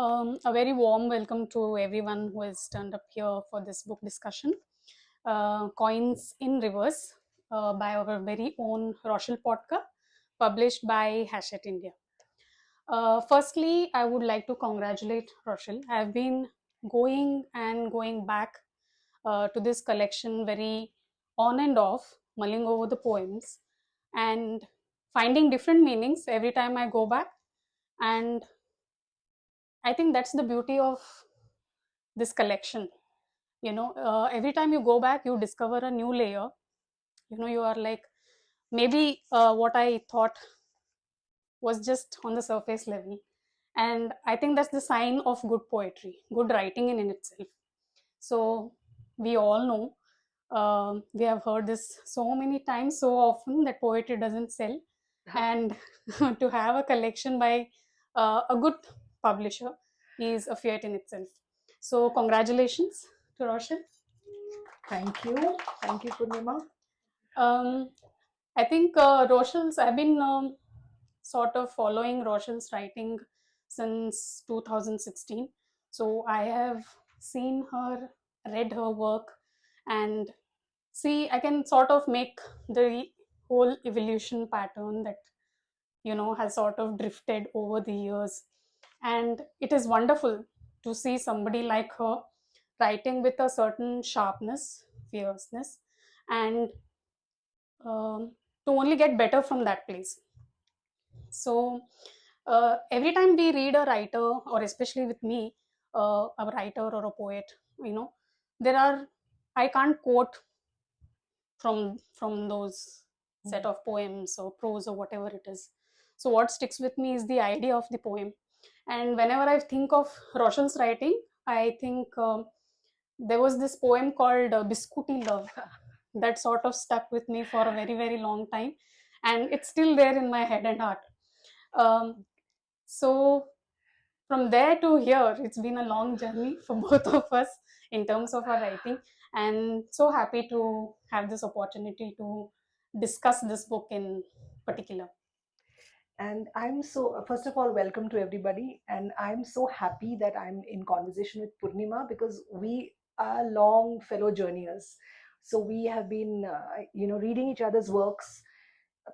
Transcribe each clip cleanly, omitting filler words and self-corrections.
A very warm welcome to everyone who has turned up here for this book discussion. Coins in Rivers by our very own Rochelle Potka, published by Hachette India. Firstly, I would like to congratulate Rochelle. I have been going back to this collection very on and off, mulling over the poems and finding different meanings every time I go back. And I think that's the beauty of this collection. Every time you go back, you discover a new layer. You are like, maybe what I thought was just on the surface level. And I think that's the sign of good poetry, good writing in itself. So we all know, we have heard this so many times, so often, that poetry doesn't sell. And to have a collection by a good publisher is a feat in itself. So congratulations to Roshan. Thank you. Thank you, Poornima. I think I've been sort of following Rochelle's writing since 2016. So I have seen her, read her work, and see, I can sort of make the whole evolution pattern that, has sort of drifted over the years. And it is wonderful to see somebody like her writing with a certain sharpness, fierceness, and to only get better from that place. So every time we read a writer, or especially with me, a writer or a poet, there are, I can't quote from those set of poems or prose or whatever it is. So what sticks with me is the idea of the poem. And whenever I think of Rochelle's writing, I think there was this poem called Biscuity Love that sort of stuck with me for a very, very long time. And it's still there in my head and heart. So from there to here, it's been a long journey for both of us in terms of our writing. And so happy to have this opportunity to discuss this book in particular. And I'm so, first of all, welcome to everybody. And I'm so happy that I'm in conversation with Poornima because we are long fellow journeyers. So we have been, reading each other's works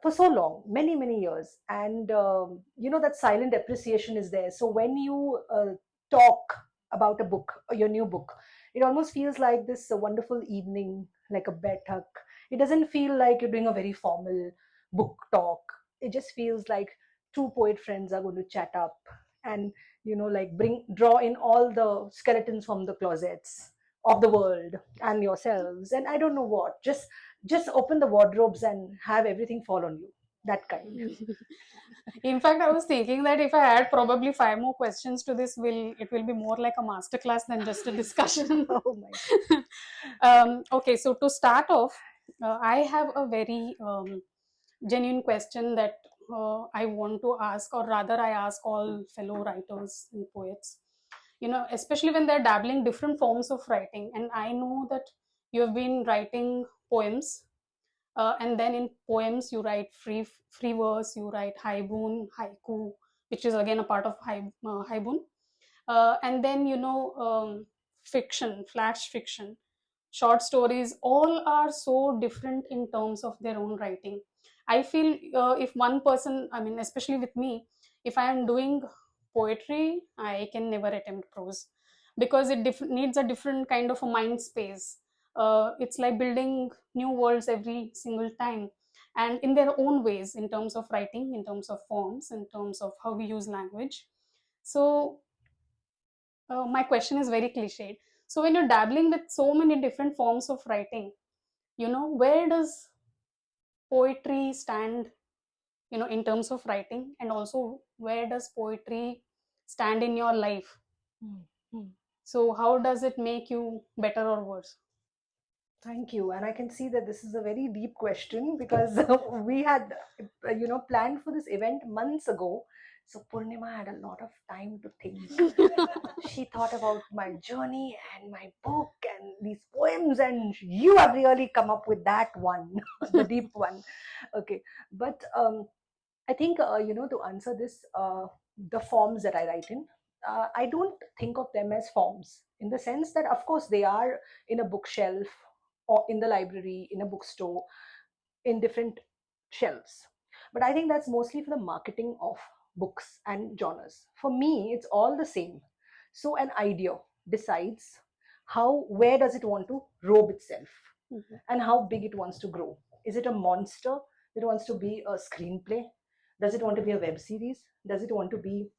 for so long, many, many years. And, that silent appreciation is there. So when you talk about a book, or your new book, it almost feels like this wonderful evening, like a betak. It doesn't feel like you're doing a very formal book talk. It just feels like two poet friends are going to chat up and like draw in all the skeletons from the closets of the world and yourselves, and I don't know what, just open the wardrobes and have everything fall on you, that kind. In fact, I was thinking that if I add probably 5 more questions to this, it will be more like a masterclass than just a discussion. Oh my. Okay, so to start off, I have a very genuine question that I want to ask, or rather, I ask all fellow writers and poets. Especially when they're dabbling different forms of writing, and I know that you have been writing poems, and then in poems you write free verse, you write haibun, haiku, which is again a part of haibun, and then fiction, flash fiction, short stories, all are so different in terms of their own writing. I feel if one person, I mean, especially with me, if I am doing poetry, I can never attempt prose because it needs a different kind of a mind space. It's like building new worlds every single time, and in their own ways, in terms of writing, in terms of forms, in terms of how we use language. So my question is very cliched. So when you're dabbling with so many different forms of writing, where does poetry stand, in terms of writing, and also where does poetry stand in your life? Mm-hmm. So how does it make you better or worse? Thank you. And I can see that this is a very deep question because we had, planned for this event months ago. So Poornima had a lot of time to think. She thought about my journey and my book and these poems, and you have really come up with that one, the deep one. Okay. But I think, to answer this, the forms that I write in, I don't think of them as forms, in the sense that, of course, they are in a bookshelf or in the library, in a bookstore, in different shelves. But I think that's mostly for the marketing of books and genres. For me, it's all the same. So an idea decides where does it want to robe itself, Mhm. and how big it wants to grow. Is it a monster that wants to be a screenplay? Does it want to be a web series? Does it want to be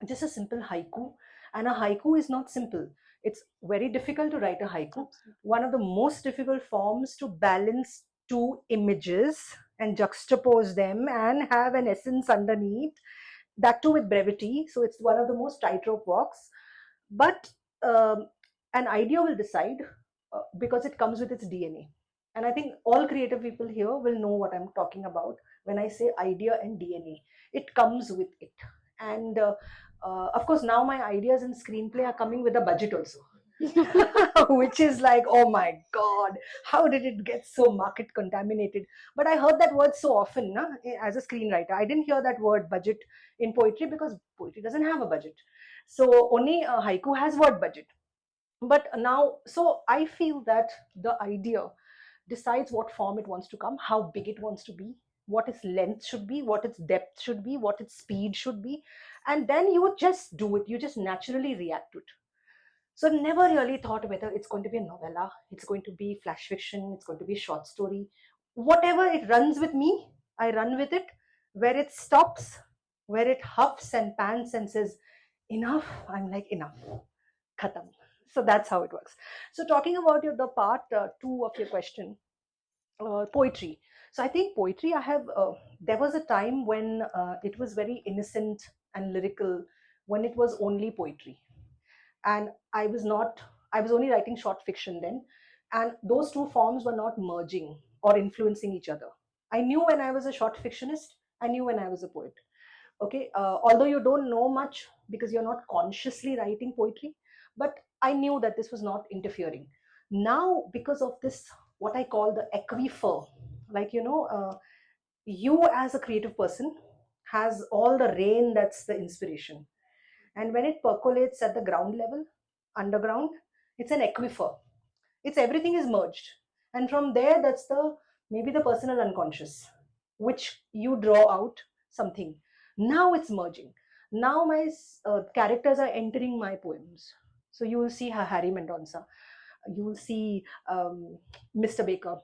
just a simple haiku? And a haiku is not simple. It's very difficult to write a haiku. Absolutely. One of the most difficult forms to balance two images and juxtapose them and have an essence underneath, that too with brevity. So it's one of the most tightrope walks. But an idea will decide, because it comes with its DNA. And I think all creative people here will know what I'm talking about when I say idea and DNA. It comes with it. And of course, now my ideas in screenplay are coming with a budget also. Which is like, oh my god, how did it get so market contaminated? But I heard that word so often, na, as a screenwriter. I didn't hear that word budget in poetry, because poetry doesn't have a budget. So only haiku has word budget. But now, so I feel that the idea decides what form it wants to come, how big it wants to be, what its length should be, what its depth should be, what its speed should be. And then you just do it, you just naturally react to it. So I've never really thought whether it's going to be a novella, it's going to be flash fiction, it's going to be short story. Whatever it runs with me, I run with it. Where it stops, where it huffs and pants and says, enough, I'm like, enough, khatam. So that's how it works. So talking about the part two of your question, poetry. So I think poetry, there was a time when it was very innocent and lyrical, when it was only poetry. And I was only writing short fiction then, and those two forms were not merging or influencing each other. I knew when I was a short fictionist, I knew when I was a poet. Okay, although you don't know much because you're not consciously writing poetry, but I knew that this was not interfering. Now, because of this, what I call the aquifer, like, you as a creative person has all the rain, that's the inspiration. And when it percolates at the ground level, underground, it's an aquifer. It's everything is merged. And from there, that's the maybe the personal unconscious, which you draw out something. Now it's merging. Now my characters are entering my poems. So you will see Harry Mendonça, you will see Mr. Baker,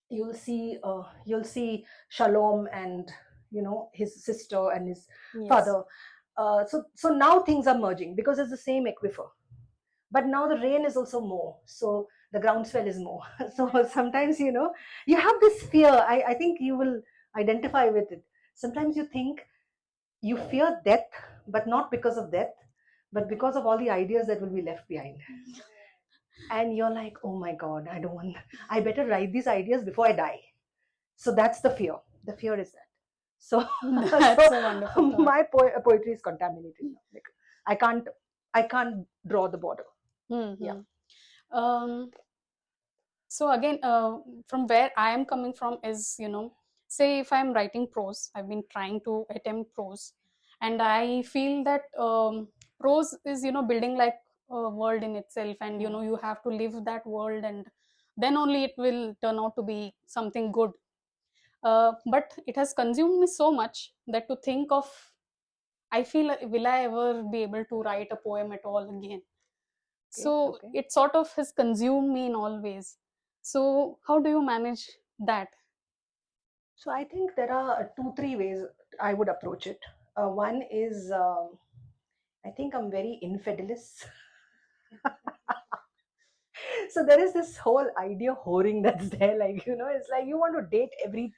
you'll see Shalom and his sister and his Yes. father. So now things are merging because it's the same aquifer, but now the rain is also more, so the groundswell is more. So sometimes you have this fear. I think you will identify with it. Sometimes you think you fear death, but not because of death, but because of all the ideas that will be left behind. And you're like, oh my god, I better write these ideas before I die. So that's the fear is that. So That's a wonderful so thought. my poetry is contaminated now. Like, i can't I can't draw the border. Yeah. Hmm. Um, so again, from where I am coming from is, say if I'm writing prose, I've been trying to attempt prose, and I feel that prose is, building like a world in itself, and Hmm. you have to live that world, and then only it will turn out to be something good. But it has consumed me so much that to think of, I feel like, will I ever be able to write a poem at all again? Okay, So okay. it sort of has consumed me in all ways. So how do you manage that? So I think there are two, three ways I would approach it. One is, I think I'm very infidelis. So there is this whole idea whoring that's there. Like, it's like you want to date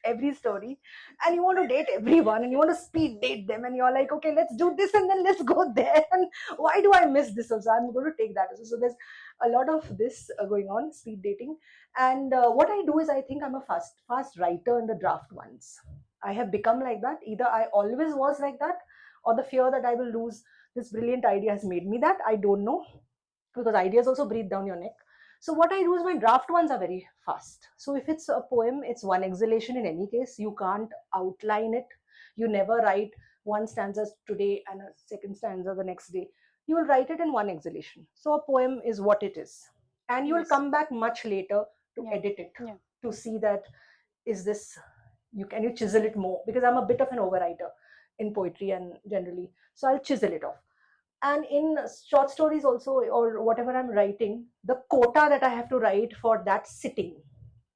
every story, and you want to date everyone, and you want to speed date them, and you're like, okay, let's do this, and then let's go there. And why do I miss this also? I'm going to take that also. So there's a lot of this going on, speed dating. And what I do is, I think I'm a fast writer in the draft ones. I have become like that. Either I always was like that, or the fear that I will lose this brilliant idea has made me that. I don't know, because ideas also breathe down your neck. So what I do is, my draft ones are very fast. So if it's a poem, it's one exhalation in any case. You can't outline it. You never write one stanza today and a second stanza the next day. You will write it in one exhalation. So a poem is what it is, and you will Yes. come back much later to Yeah. edit it, Yeah. to see that is this, you can you chisel it more, because I'm a bit of an overwriter in poetry and generally, so I'll chisel it off. And in short stories also, or whatever I'm writing, the quota that I have to write for that sitting,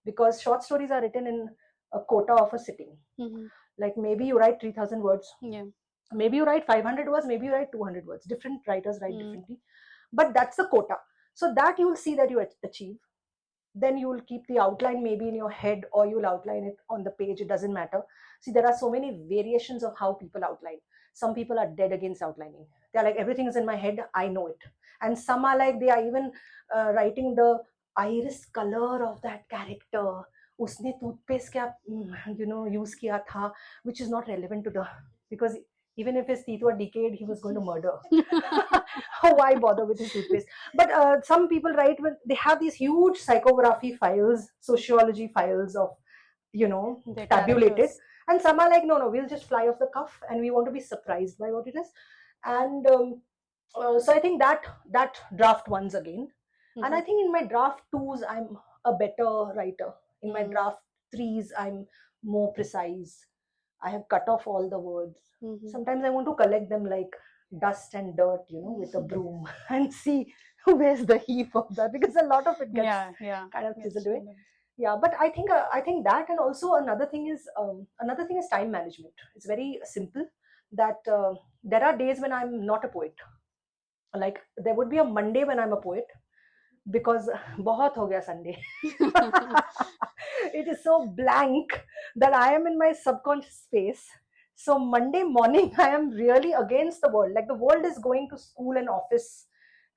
because short stories are written in a quota of a sitting. Mm-hmm. Like maybe you write 3000 words, Yeah. maybe you write 500 words, maybe you write 200 words, different writers write Mm. differently, but that's the quota. So that you will see that you achieve. Then you will keep the outline maybe in your head, or you will outline it on the page, it doesn't matter. See, there are so many variations of how people outline. Some people are dead against outlining. They're like, everything is in my head, I know it. And some are like, they are even writing the iris color of that character, उसने toothpaste क्या use किया था, which is not relevant to the, because even if his teeth were decayed, he was going to murder. Why bother with his toothpaste? But some people write when they have these huge psychography files, sociology files of, Their tabulated. characters. And some are like, no, no, we'll just fly off the cuff and we want to be surprised by what it is. And so I think that draft ones again. And I Mm-hmm. think in my draft twos, I'm a better writer. In my Mm. draft threes, I'm more precise. I have cut off all the words. Mm-hmm. Sometimes I want to collect them like dust and dirt, with a broom and see where's the heap of that, because a lot of it gets Yeah. Yeah. kind of Yes. chiseled away. Yeah, but I think that, and also another thing is time management. It's very simple that there are days when I'm not a poet. Like there would be a Monday when I'm a poet, because बहुत हो गया Sunday. It is so blank that I am in my subconscious space. So Monday morning, I am really against the world. Like the world is going to school and office,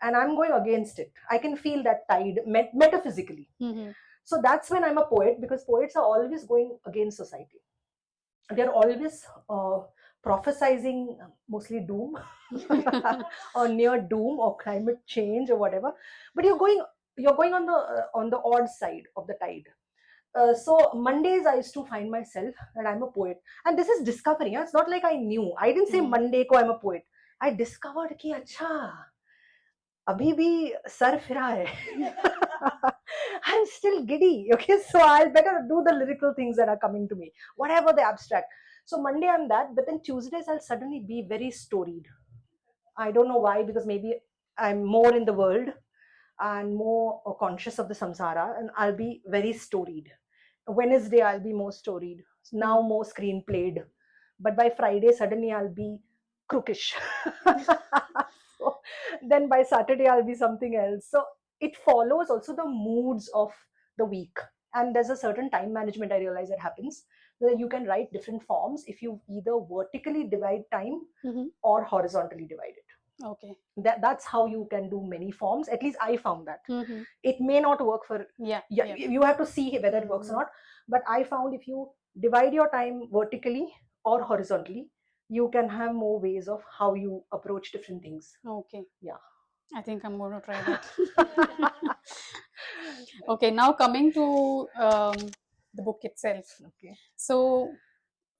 and I'm going against it. I can feel that tide metaphysically. Mm-hmm. So that's when I'm a poet, because poets are always going against society. They're always prophesizing mostly doom or near doom or climate change or whatever. But you're going on the odd side of the tide. So Mondays I used to find myself that I'm a poet, and this is discovery. It's not like I knew. I didn't say Mm. Monday ko I'm a poet. I discovered कि अच्छा अभी भी sir फिरा है. I'm still giddy. Okay, so I'll better do the lyrical things that are coming to me, whatever the abstract. So Monday I'm that, but then Tuesdays I'll suddenly be very storied. I don't know why, because maybe I'm more in the world and more conscious of the samsara, and I'll be very storied. Wednesday I'll be more storied. Now more screenplayed. But by Friday suddenly I'll be crookish. So then by Saturday I'll be something else. So it follows also the moods of the week. And there's a certain time management I realize that happens, where you can write different forms if you either vertically divide time Mm-hmm. or horizontally divide it. Okay. That's how you can do many forms. At least I found that. Mm-hmm. It may not work for, Yeah. you have to see whether it works or not. But I found if you divide your time vertically or horizontally, you can have more ways of how you approach different things. Okay. Yeah. I think I'm going to try that. Okay. Now coming to the book itself. Okay. So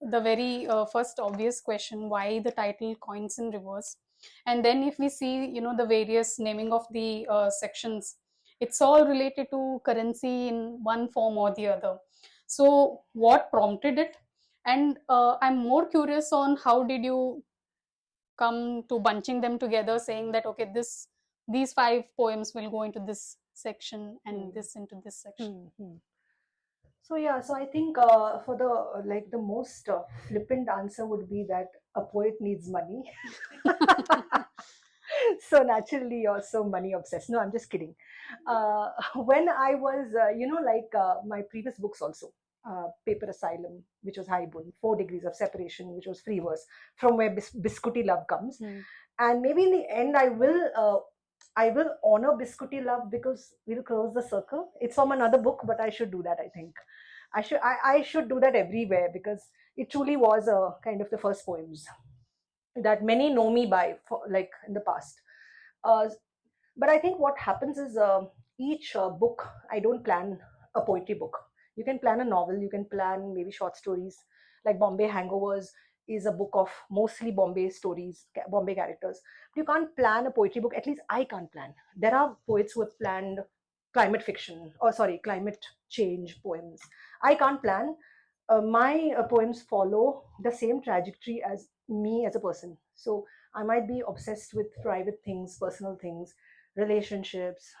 the very first obvious question, why the title Coins in Reverse? And then if we see, the various naming of the sections, it's all related to currency in one form or the other. So what prompted it? And I'm more curious on how did you come to bunching them together, saying that okay, these 5 poems will go into this section and this into this section. So yeah, so I think for the most flippant answer would be that a poet needs money. So naturally you're so money obsessed. No, I'm just kidding. When I was, my previous books also, Paper Asylum, which was Haibun, 4 Degrees of Separation, which was free verse, from where Biscuity Love comes. And maybe in the end, I will honor Biscuity Love, because we'll close the circle. It's from another book, but I should do that, I think. I should do that everywhere, because it truly was a kind of the first poems that many know me by, like in the past. Uh, but I think what happens is, each book, I don't plan a poetry book. You can plan a novel, you can plan maybe short stories like Bombay Hangovers. is a book of mostly Bombay stories, Bombay characters. You can't plan a poetry book. At least I can't plan. There are poets who have planned climate fiction, or sorry, climate change poems. I can't plan. My poems follow the same trajectory as me as a person. So I might be obsessed with private things, personal things, relationships,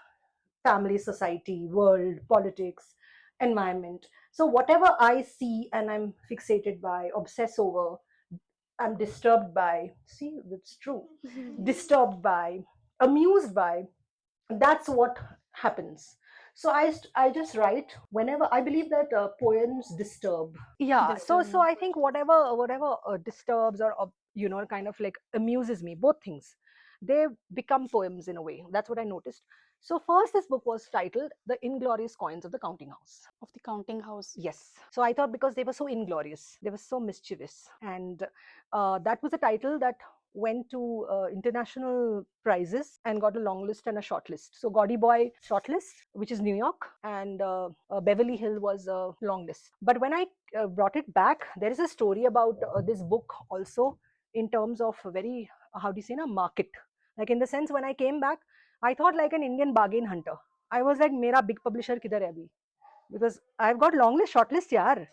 family, society, world, politics, environment. So whatever I see and I'm fixated by, obsess over, I'm disturbed by, see, it's true, disturbed by, amused by, that's what happens. So I just write whenever I believe that poems disturb. Yeah, so Disturbing. I think whatever disturbs or kind of like amuses me, both things, they become poems in a way. That's what I noticed. So first, this book was titled The Inglorious Coins of the Counting House. Of the counting house. Yes. So I thought, because they were so inglorious, they were so mischievous, and that was a title that went to international prizes and got a long list and a short list. So Gaudy Boy shortlist, which is New York, and Beverly Hill was a long list. But when I brought it back, there is a story about this book also, in terms of very, how do you say, na, market. Like, in the sense, when I came back, I thought like an Indian bargain hunter. I was like, mera big publisher kidhar hai abhi? Because I've got long list, short list, yaar.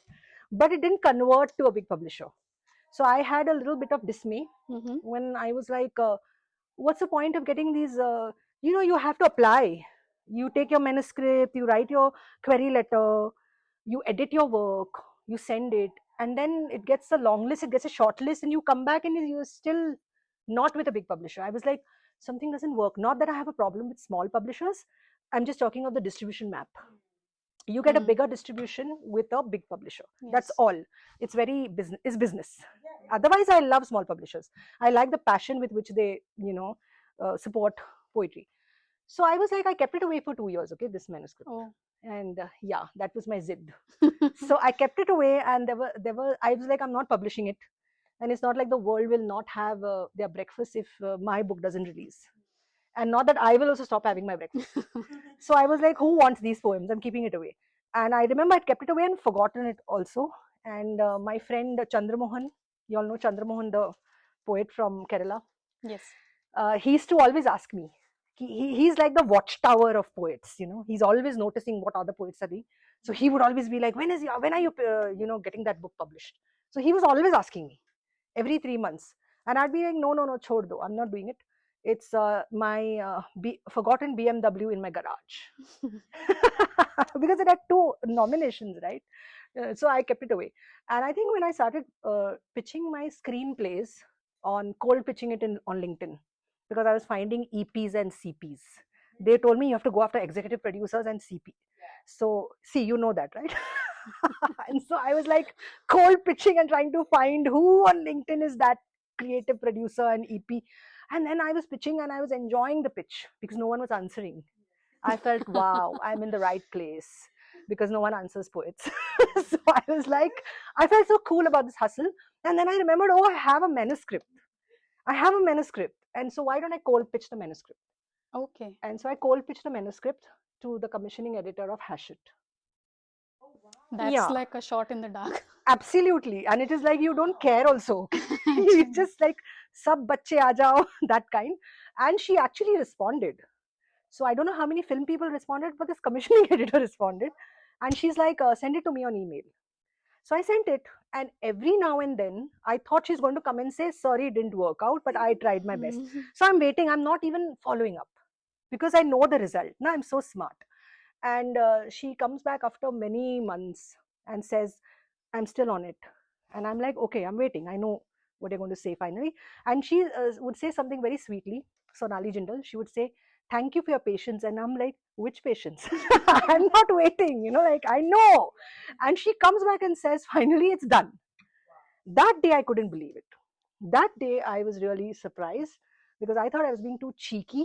But it didn't convert to a big publisher. So I had a little bit of dismay Mm-hmm. when I was like, what's the point of getting these? You have to apply. You take your manuscript, you write your query letter, you edit your work, you send it, and then it gets a long list, it gets a short list, and you come back and you're still not with a big publisher. I was like, something doesn't work. Not that I have a problem with small publishers. I'm just talking of the distribution map. You get a bigger distribution with a big publisher. That's Yes. all. It's very business. Otherwise, I love small publishers. I like the passion with which they support poetry. So I was like, I kept it away for 2 years, okay, this manuscript. Oh. And yeah, that was my zid. So I kept it away, and there were I was like, I'm not publishing it. And it's not like the world will not have their breakfast if my book doesn't release. And not that I will also stop having my breakfast. So I was like, who wants these poems? I'm keeping it away. And I remember I'd kept it away and forgotten it also. And my friend Chandramohan, you all know Chandramohan, the poet from Kerala, Yes. he used to always ask me. He's like the watchtower of poets. He's always noticing what other poets are doing. So he would always be like, when are you getting that book published? So he was always asking me every 3 months, and I'd be like, no, chhod do, I'm not doing it. It's my forgotten BMW in my garage. Because it had 2 nominations, right? So I kept it away. And I think when I started pitching my screenplays, on cold pitching it on LinkedIn, because I was finding EPs and CPs. They told me you have to go after executive producers and CP. So see, you know that, right? And so I was like cold pitching and trying to find who on LinkedIn is that creative producer and EP. And then I was pitching and I was enjoying the pitch because no one was answering. I felt, wow, I'm in the right place because no one answers poets. So I was like, I felt so cool about this hustle. And then I remembered, oh, I have a manuscript. I have a manuscript. And so why don't I cold pitch the manuscript? Okay. And so I cold pitched the manuscript to the commissioning editor of Hachette. That's Yeah, like a shot in the dark. absolutely. And it is like you don't care also. It's just like sab bacche aa jao, that kind. And she actually responded. So I don't know how many film people responded, but this commissioning editor responded. And she's like, send it to me on email. So I sent it. And every now and then, I thought she's going to come and say, sorry, it didn't work out, but I tried my best. So I'm waiting. I'm not even following up because I know the result. Now I'm so smart. And she comes back after many months and says, I'm still on it. And I'm like, okay, I'm waiting. I know what you're going to say finally. And she would say something very sweetly, Sonali Jindal. She would say, thank you for your patience. And I'm like, which patience? I'm not waiting, like I know. And she comes back and says, finally, it's done. That day, I couldn't believe it. That day, I was really surprised because I thought I was being too cheeky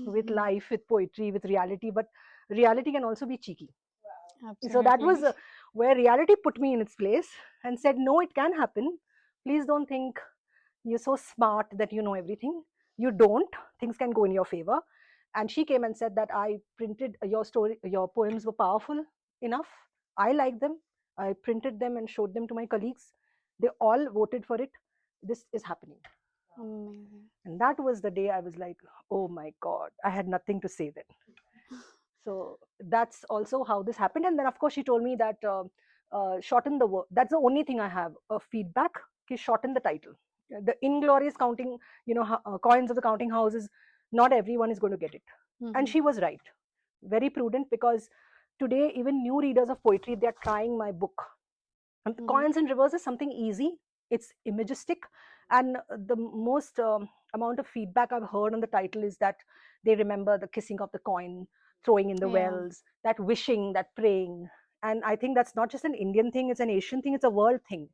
with life, with poetry, with reality. But reality can also be cheeky. Absolutely. So that was where reality put me in its place and said, no, it can happen. Please don't think you're so smart that you know everything. You don't. Things can go in your favor. And she came and said that I printed your poems were powerful enough. I liked them. I printed them and showed them to my colleagues. They all voted for it. this is happening. Amazing. And that was the day I was like, oh my God, I had nothing to say then. So that's also how this happened. And then, of course, she told me that shorten the word. That's the only thing I have a feedback. Ki shorten the title. The inglorious counting, coins of the counting houses. Not everyone is going to get it. And Mm-hmm. she was right. Very prudent, because today even new readers of poetry, they are trying my book. And Mm-hmm. coins and rivers is something easy. It's imagistic, and the most amount of feedback I've heard on the title is that they remember the kissing of the coin, throwing in the Yeah. wells, that wishing, that praying. And I think that's not just an Indian thing; it's an Asian thing. It's a world thing.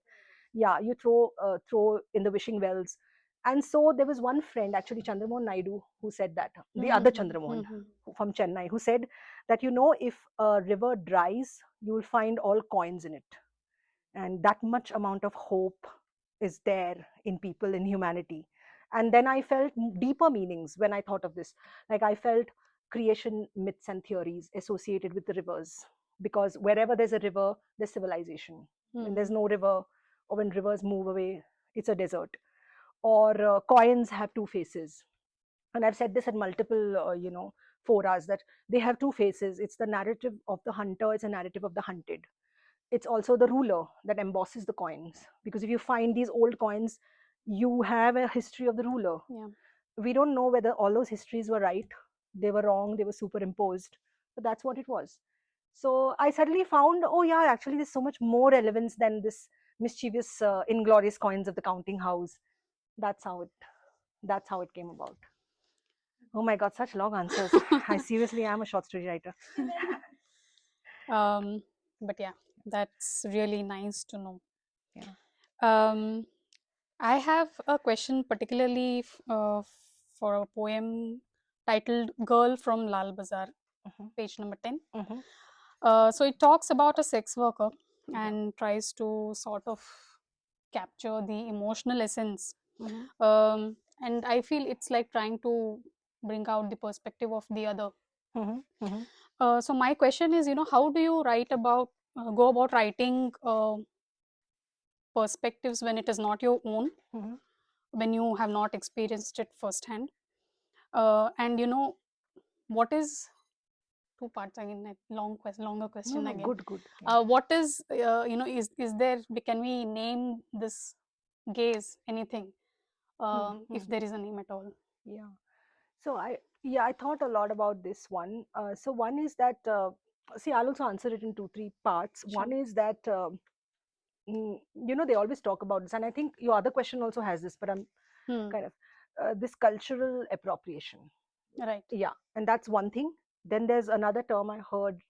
Yeah, you throw in the wishing wells. And so there was one friend, actually Chandramohan Naidu, who said that, the other Mm-hmm. Chandramohan Mm-hmm. from Chennai, who said that, if a river dries, you will find all coins in it. And that much amount of hope is there in people, in humanity. And then I felt deeper meanings when I thought of this. Like, I felt creation myths and theories associated with the rivers, because wherever there's a river, there's civilization. When there's Mm-hmm. no river, or when rivers move away, it's a desert. Or coins have two faces. And I've said this at multiple forums, that they have two faces. It's the narrative of the hunter, it's a narrative of the hunted. It's also the ruler that embosses the coins, because if you find these old coins, you have a history of the ruler. Yeah. We don't know whether all those histories were right, they were wrong, they were superimposed, but that's what it was. So I suddenly found, oh yeah, actually there's so much more relevance than this mischievous inglorious coins of the counting house. That's how it came about. Oh my God, such long answers. I seriously am a short story writer. um, but yeah, that's really nice to know. Yeah. Um, I have a question, particularly for a poem titled "Girl from Lal Bazaar," Hmm. page number 10. Hmm. So it talks about a sex worker Yeah. and tries to sort of capture the emotional essence. Hmm. And I feel it's like trying to bring out the perspective of the other. Hmm. Hmm. So my question is, how do you go about writing perspectives when it is not your own, Hmm. when you have not experienced it firsthand? And what is two parts again? Longer No, question no, again. good, good. Yeah. What is is there? Can we name this gaze anything? Hmm. If Hmm. there is a name at all. Yeah. So I thought a lot about this one. So one is that, see, I'll also answer it in two, three parts. One Sure. is that, they always talk about this, and I think your other question also has this, but I'm Hmm. kind of this cultural appropriation. Right. Yeah, and that's one thing. Then there's another term I heard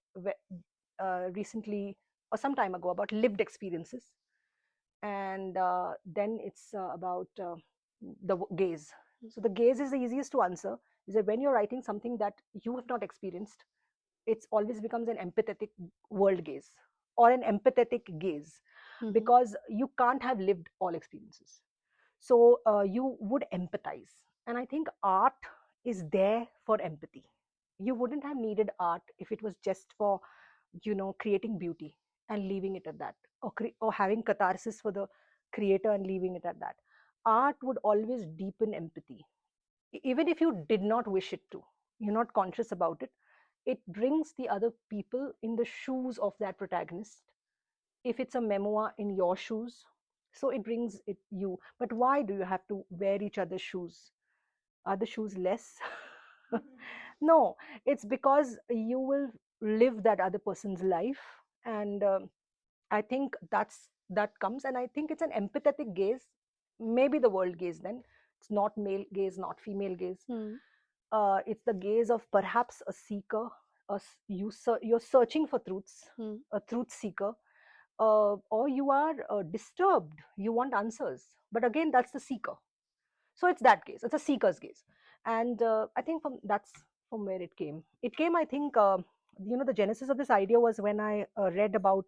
recently or some time ago, about lived experiences. And then it's about the gaze. So the gaze is the easiest to answer. Is that when you're writing something that you have not experienced, it's always becomes an empathetic world gaze, or an empathetic gaze, Mm-hmm. because you can't have lived all experiences. So you would empathize. And I think art is there for empathy. You wouldn't have needed art if it was just for creating beauty and leaving it at that, or having catharsis for the creator and leaving it at that. Art would always deepen empathy, even if you did not wish it to. You're not conscious about it. It brings the other people in the shoes of that protagonist. If it's a memoir, in your shoes, so it brings it you. But why do you have to wear each other's shoes? Are the shoes less? No, it's because you will live that other person's life. And I think that comes, and I think it's an empathetic gaze. Maybe the world gaze, then it's not male gaze, not female gaze. Hmm. It's the gaze of perhaps a seeker. You're searching for truths, Hmm. a truth seeker. Or you are disturbed, you want answers, but again, that's the seeker. So it's that gaze, it's a seeker's gaze. And I think from where it came, I think, the genesis of this idea was when I read about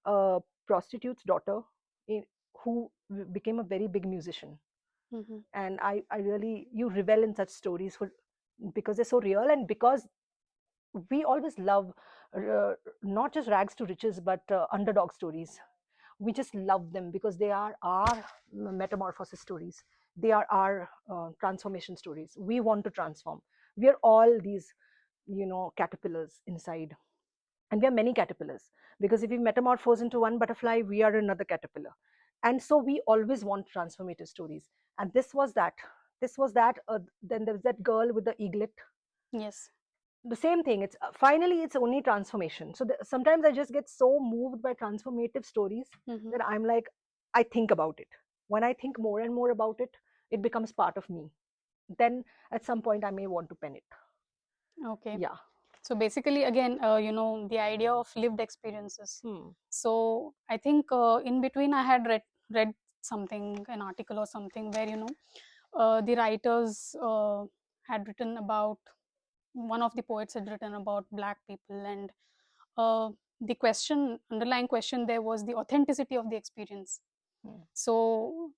a prostitute's daughter, in, who became a very big musician. Mm-hmm. And I really, you revel in such stories, because they're so real, and because we always love, uh, not just rags to riches, but underdog stories, We just love them because they are our metamorphosis stories. They are our transformation stories. We want to transform. We are all these, caterpillars inside, and we are many caterpillars, because if we metamorphose into one butterfly, we are another caterpillar. And so we always want transformative stories. And this was that. Then there's that girl with the eaglet. Yes. The same thing. It's finally it's only transformation. So sometimes I just get so moved by transformative stories Mm-hmm. that I'm like, I think about it. When I think more and more about it, it becomes part of me. Then at some point I may want to pen it. Okay. Yeah. So basically, again, the idea of lived experiences. Hmm. So I think in between, I had read something, an article or something, where the writers had written about, one of the poets had written about Black people, and uh, the underlying question there was the authenticity of the experience. Hmm. So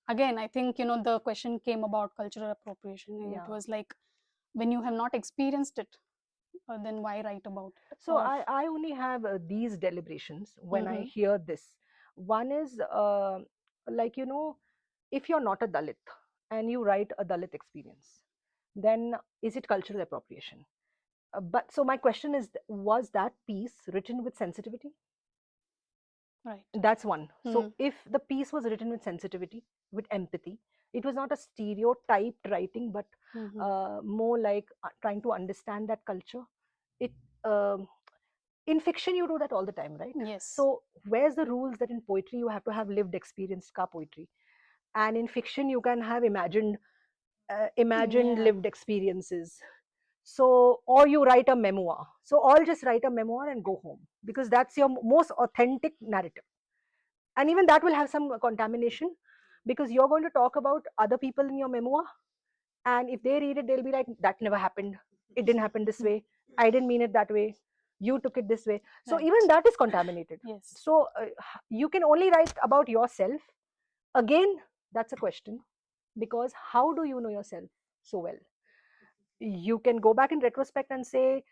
again, I think the question came about cultural appropriation, and it Yeah. was like, when you have not experienced it, then why write about it? So I only have these deliberations when I Mhm. hear this. One is like, if you're not a Dalit and you write a Dalit experience, then is it cultural appropriation? But so my question is, was that piece written with sensitivity? Right. That's one. So Mm. if the piece was written with sensitivity, with empathy, it was not a stereotyped writing, but Mhm. more like trying to understand that culture. It um, in fiction you do that all the time, right? Yes. So where's the rules that in poetry you have to have lived experience ka poetry, and in fiction you can have imagined Yeah. lived experiences. So, or you write a memoir. So all just write a memoir and go home, because that's your most authentic narrative. And even that will have some contamination, because you're going to talk about other people in your memoir, and if they read it, they'll be like, that never happened, it didn't happen this way, I didn't mean it that way, you took it this way. So Right. even that is contaminated. Yes. So you can only write about yourself. Again, that's a question, because how do you know yourself so well? You can go back in retrospect and say,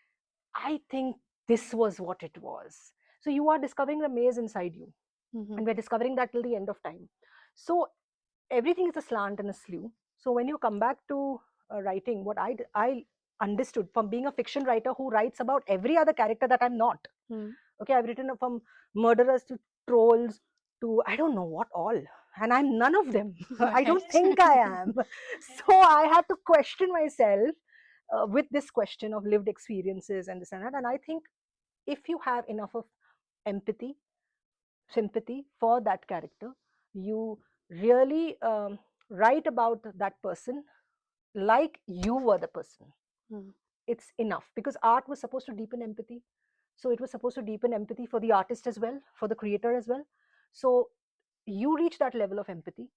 I think this was what it was. So you are discovering the maze inside you, Mhm. and we're discovering that till the end of time. So everything is a slant and a slew. So when you come back to writing, what I understood from being a fiction writer who writes about every other character that I'm not. Mm. Okay, I've written from murderers to trolls to I don't know what all, and I'm none of them. I don't Right. think I am. So I had to question myself with this question of lived experiences and this and that. And I think if you have enough of empathy, sympathy for that character, you really write about that person like you were the person. Mm. It's enough, because art was supposed to deepen empathy. So it was supposed to deepen empathy for the artist as well, for the creator as well. So you reach that level of empathy,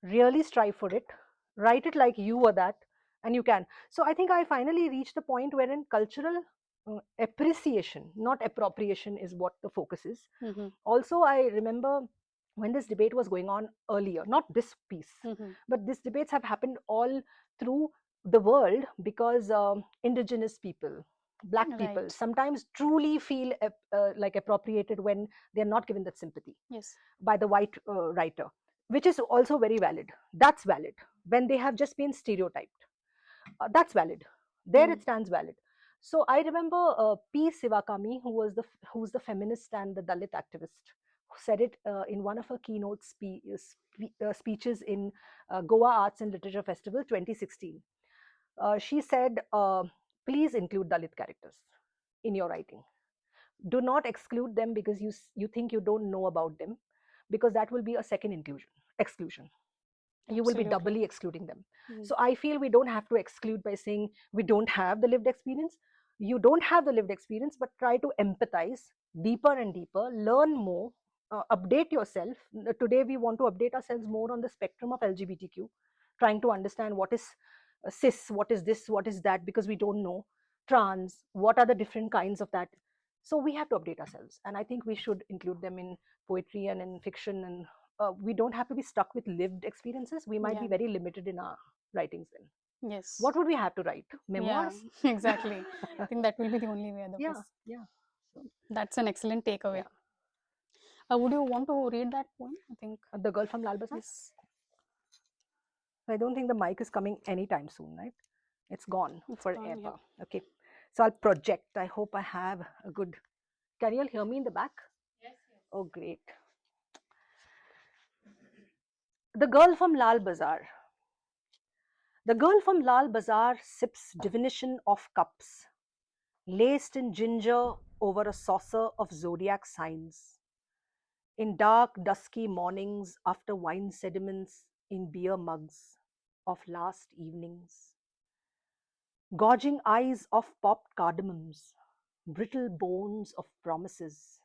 really strive for it, write it like you were that, and you can. So I think I finally reached the point wherein cultural appreciation, not appropriation, is what the focus is. Mhm. Also, I remember when this debate was going on earlier, not this piece, Mhm. but these debates have happened all through the world, because indigenous people, black people, Right. sometimes truly feel like appropriated when they're not given that sympathy Yes. by the white writer, which is also very valid. That's valid. When they have just been stereotyped, that's valid. There Mm. it stands valid. So I remember P. Sivakami, who's the feminist and the Dalit activist, who said it in one of her keynote speeches in Goa Arts and Literature Festival 2016. She said, "Please include Dalit characters in your writing. Do not exclude them because you think you don't know about them, because that will be a second exclusion. You will be Absolutely. doubly excluding them." Mm. So I feel we don't have to exclude by saying we don't have the lived experience. You don't have the lived experience, but try to empathize deeper and deeper, learn more, update yourself. Today we want to update ourselves more on the spectrum of LGBTQ, trying to understand what is cis, what is this, what is that, because we don't know. Trans, what are the different kinds of that? So we have to update ourselves, and I think we should include them in poetry and in fiction. And we don't have to be stuck with lived experiences. We might be Yeah. very limited in our writings then. Yes. What would we have to write? Yeah. Memoirs? Exactly. I think that will be the only way Yeah, otherwise. yeah. So, That's an excellent takeaway. yeah. Would you want to read that poem? I think The Girl from Lal Bazaar. yes, I don't think the mic is coming anytime soon, right? It's gone it's gone. Yeah, forever. Okay. So I'll project. I hope I have a good. Can you all hear me in the back? Oh, great. The Girl from Lal Bazaar. The girl from Lal Bazaar sips divination of cups, laced in ginger over a saucer of zodiac signs. In dark, dusky mornings after wine sediments in beer mugs of last evenings. Gorging eyes of popped cardamoms, brittle bones of promises.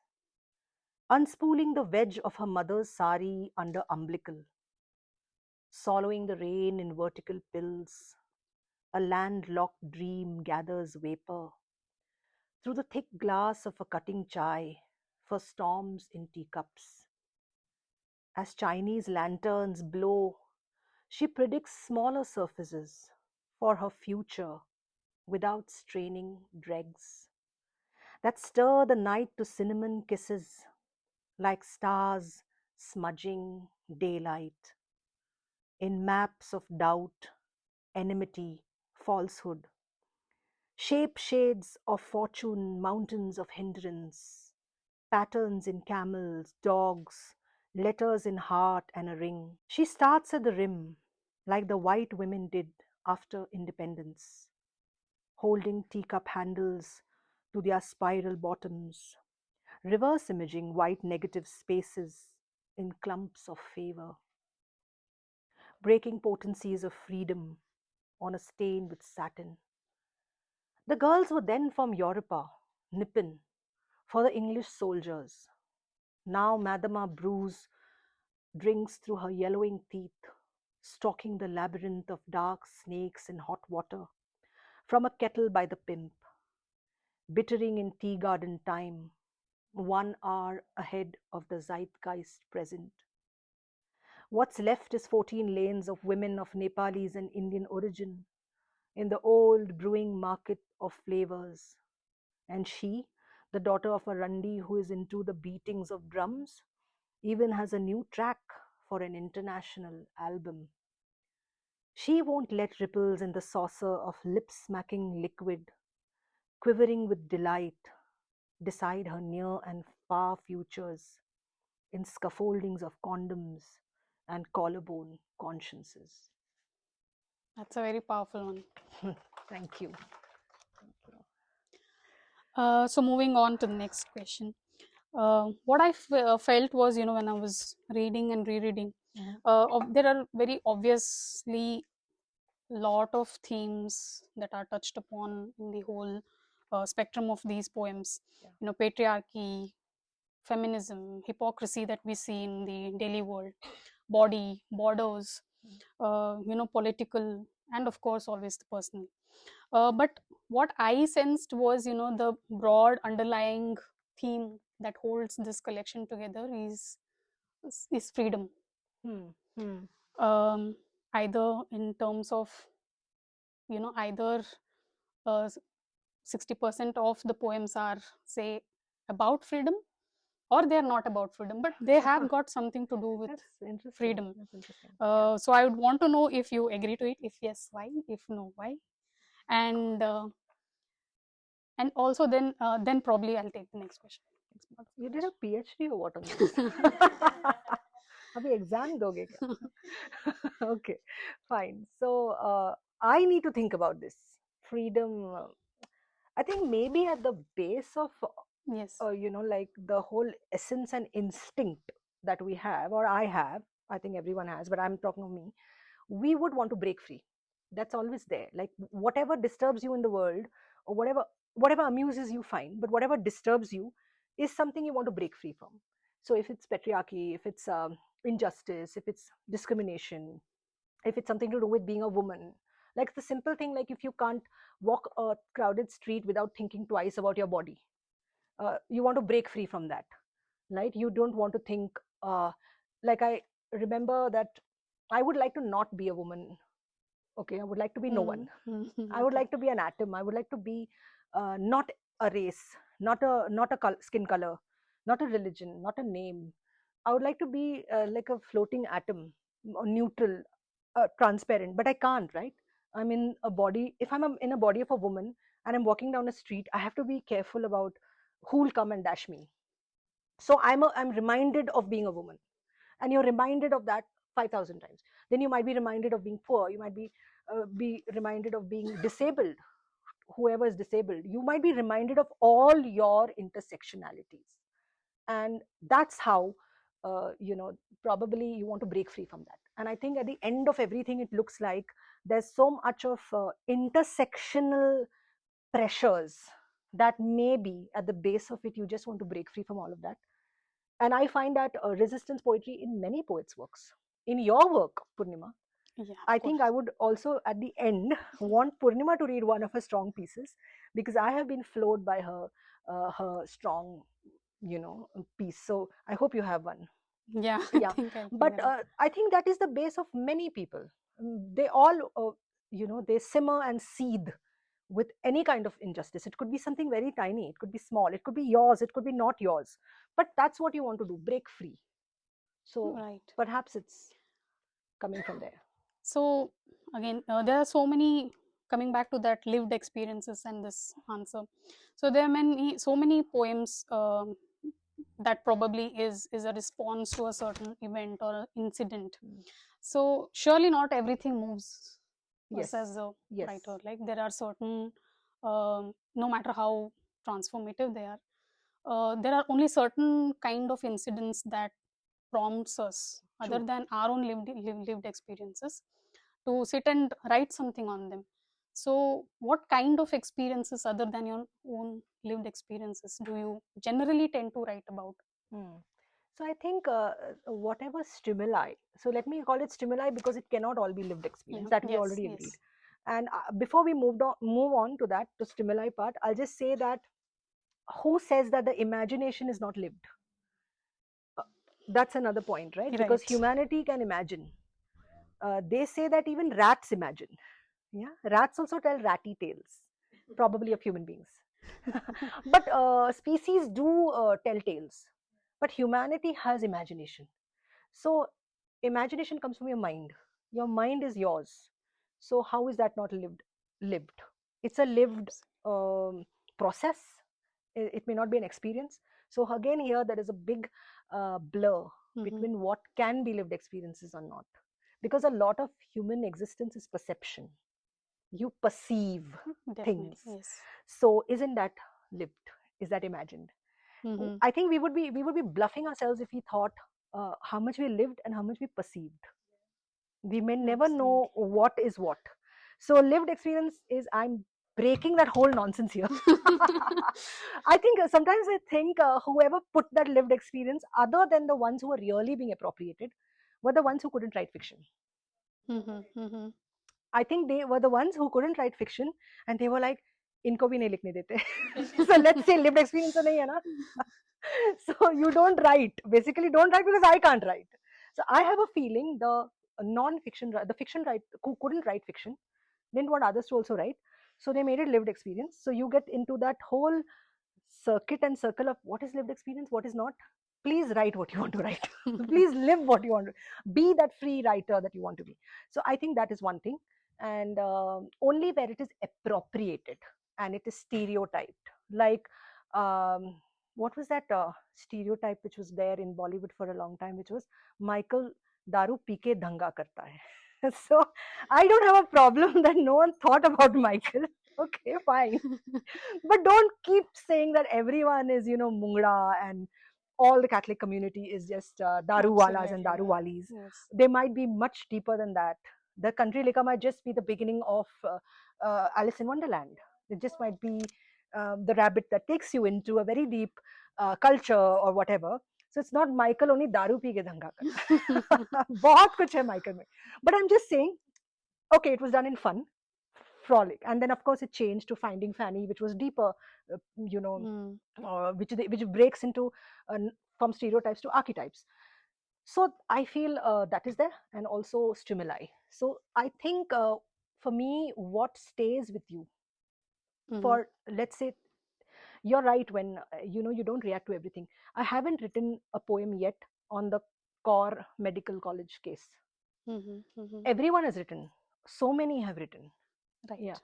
Unspooling the wedge of her mother's sari under umbilical. Swallowing the rain in vertical pills. A landlocked dream gathers vapor through the thick glass of a cutting chai for storms in teacups. As Chinese lanterns blow, she predicts smaller surfaces for her future without straining dregs that stir the night to cinnamon kisses like stars smudging daylight in maps of doubt, enmity, falsehood, shape shades of fortune, mountains of hindrance, patterns in camels, dogs, letters in heart and a ring. She starts at the rim, like the white women did after independence, holding teacup handles to their spiral bottoms, reverse imaging white negative spaces in clumps of favor, breaking potencies of freedom on a stain with satin. The girls were then from Europa, Nippon, for the English soldiers. Now Madama brews drinks through her yellowing teeth, stalking the labyrinth of dark snakes in hot water from a kettle by the pimp, bittering in tea garden time, 1 hour ahead of the zeitgeist present. What's left is 14 lanes of women of Nepalese and Indian origin in the old brewing market of flavors. And she, the daughter of a Randi who is into the beatings of drums, even has a new track for an international album. She won't let ripples in the saucer of lip smacking liquid, quivering with delight, decide her near and far futures in scaffoldings of condoms and collarbone consciences. that's a very powerful one. Thank you. So moving on to the next question. What I felt was, when I was reading and rereading, there are very obviously lot of themes that are touched upon in the whole spectrum of these poems. Yeah. Patriarchy, feminism, hypocrisy that we see in the daily world, body, borders, political, and of course always the personal. But what I sensed was, the broad underlying theme that holds this collection together is freedom. Hmm. Hmm. Either in terms of, either 60% of the poems are, say, about freedom, or they are not about freedom, but they have got something to do with That's interesting. freedom. That's interesting. So I would want to know if you agree to it. If yes, why? If no, why? And also then probably I'll take the next question. Next part of the You did a question. PhD or what on this? अभी exam दोगे क्या? Okay, fine. So I need to think about this freedom. I think maybe at the base of Yes. like the whole essence and instinct that we have, or I have. I think everyone has, but I'm talking of me. We would want to break free. That's always there. Like whatever disturbs you in the world, or whatever amuses you, fine. But whatever disturbs you is something you want to break free from. So if it's patriarchy, if it's injustice, if it's discrimination, if it's something to do with being a woman, like the simple thing, like if you can't walk a crowded street without thinking twice about your body, you want to break free from that, right? You don't want to think, like I remember that I would like to not be a woman. Okay, I would like to be no one. I would Okay. like to be an atom. I would like to be not a race, not a skin color. not a religion, not a name. I would like to be like a floating atom, or neutral, transparent, but I can't, right? I'm in a body. If in a body of a woman and I'm walking down a street, I have to be careful about who will come and dash me. So I'm reminded of being a woman, and you're reminded of that 5,000 times. Then you might be reminded of being poor. You might be reminded of being disabled. Whoever is disabled, you might be reminded of all your intersectionalities, and that's how probably you want to break free from that. And I think at the end of everything, it looks like there's so much of intersectional pressures that maybe at the base of it you just want to break free from all of that. And I find that resistance poetry in many poets works. In your work, Purnima, Yeah, I of think I course. would also at the end want Purnima to read one of her strong pieces, because I have been floored by her strong, piece. So I hope you have one. Yeah, I Yeah, think I'll but figure out. I think that is the base of many people. They all they simmer and seethe with any kind of injustice. It could be something very tiny, it could be small, it could be yours, it could be not yours, but that's what you want to do, break free. So Right. perhaps it's coming from there. So again, there are so many, coming back to that lived experiences and this answer. So there are so many poems that probably is a response to a certain event or an incident. Mm. So surely not everything moves us as Yes, a yes. writer. Like there are certain, no matter how transformative they are, there are only certain kind of incidents that prompts us, other True. than our own lived experiences, to sit and write something on them. So what kind of experiences other than your own lived experiences do you generally tend to write about? Hmm. So I think whatever stimuli, so let me call it stimuli because it cannot all be lived experience. Yeah, That we yes, already agreed. yes. And before we move on to that, to stimuli part, I'll just say that who says that the imagination is not lived? Uh, that's another point, right? Because Right. humanity can imagine. They say that even rats imagine. Yeah, rats also tell ratty tales, probably of human beings. But species do tell tales. But humanity has imagination. So imagination comes from your mind. Your mind is yours. So how is that not lived? It's a lived Absolutely. process. It may not be an experience. So again, here there is a big blur Hmm. between what can be lived experiences or not, because a lot of human existence is perception. You perceive Definitely, things. yes. So isn't that lived? Is that imagined? Hmm. I think we would be bluffing ourselves if we thought how much we lived and how much we perceived. We may never know Absolutely. what is what. So lived experience is, I'm breaking that whole nonsense here. I think sometimes I think whoever put that lived experience, other than the ones who were really being appropriated, were the ones who couldn't write fiction. Hmm. Hmm. I think they were the ones who couldn't write fiction, and they were like, इनको भी नहीं लिखने देते. So let's say lived experience तो नहीं है ना. So you don't write. Basically, don't write because I can't write. So I have a feeling the non-fiction, the fiction write who couldn't write fiction didn't want others to also write. So they made it lived experience. So you get into that whole circuit and circle of what is lived experience, what is not. Please write what you want to write. Please live what you want to. Be that free writer that you want to be. So I think that is one thing, and only where it is appropriated and it is stereotyped. Like, what was that stereotype which was there in Bollywood for a long time, which was Michael दारू P के दंगा करता है. So I don't have a problem that no one thought about Michael. Okay, fine. But don't keep saying that everyone is, Mungra, and all the Catholic community is just daruwalas and Absolutely, yeah. daruwalis. Yes. They might be much deeper than that. The country Lika might just be the beginning of Alice in Wonderland. It just might be the rabbit that takes you into a very deep culture or whatever. So it's not Michael only daru pee ke danga kar. बहुत कुछ है Michael में. But I'm just saying, okay, it was done in fun, frolic, and then of course it changed to Finding Fanny, which was deeper, you know, Mm. which breaks into from stereotypes to archetypes. So I feel that is there, and also stimuli. So I think for me, what stays with you Mhm. for, let's say, You're right when you don't react to everything. I haven't written a poem yet on the core medical college case. Mm-hmm. Everyone has written, so many have written. Yeah.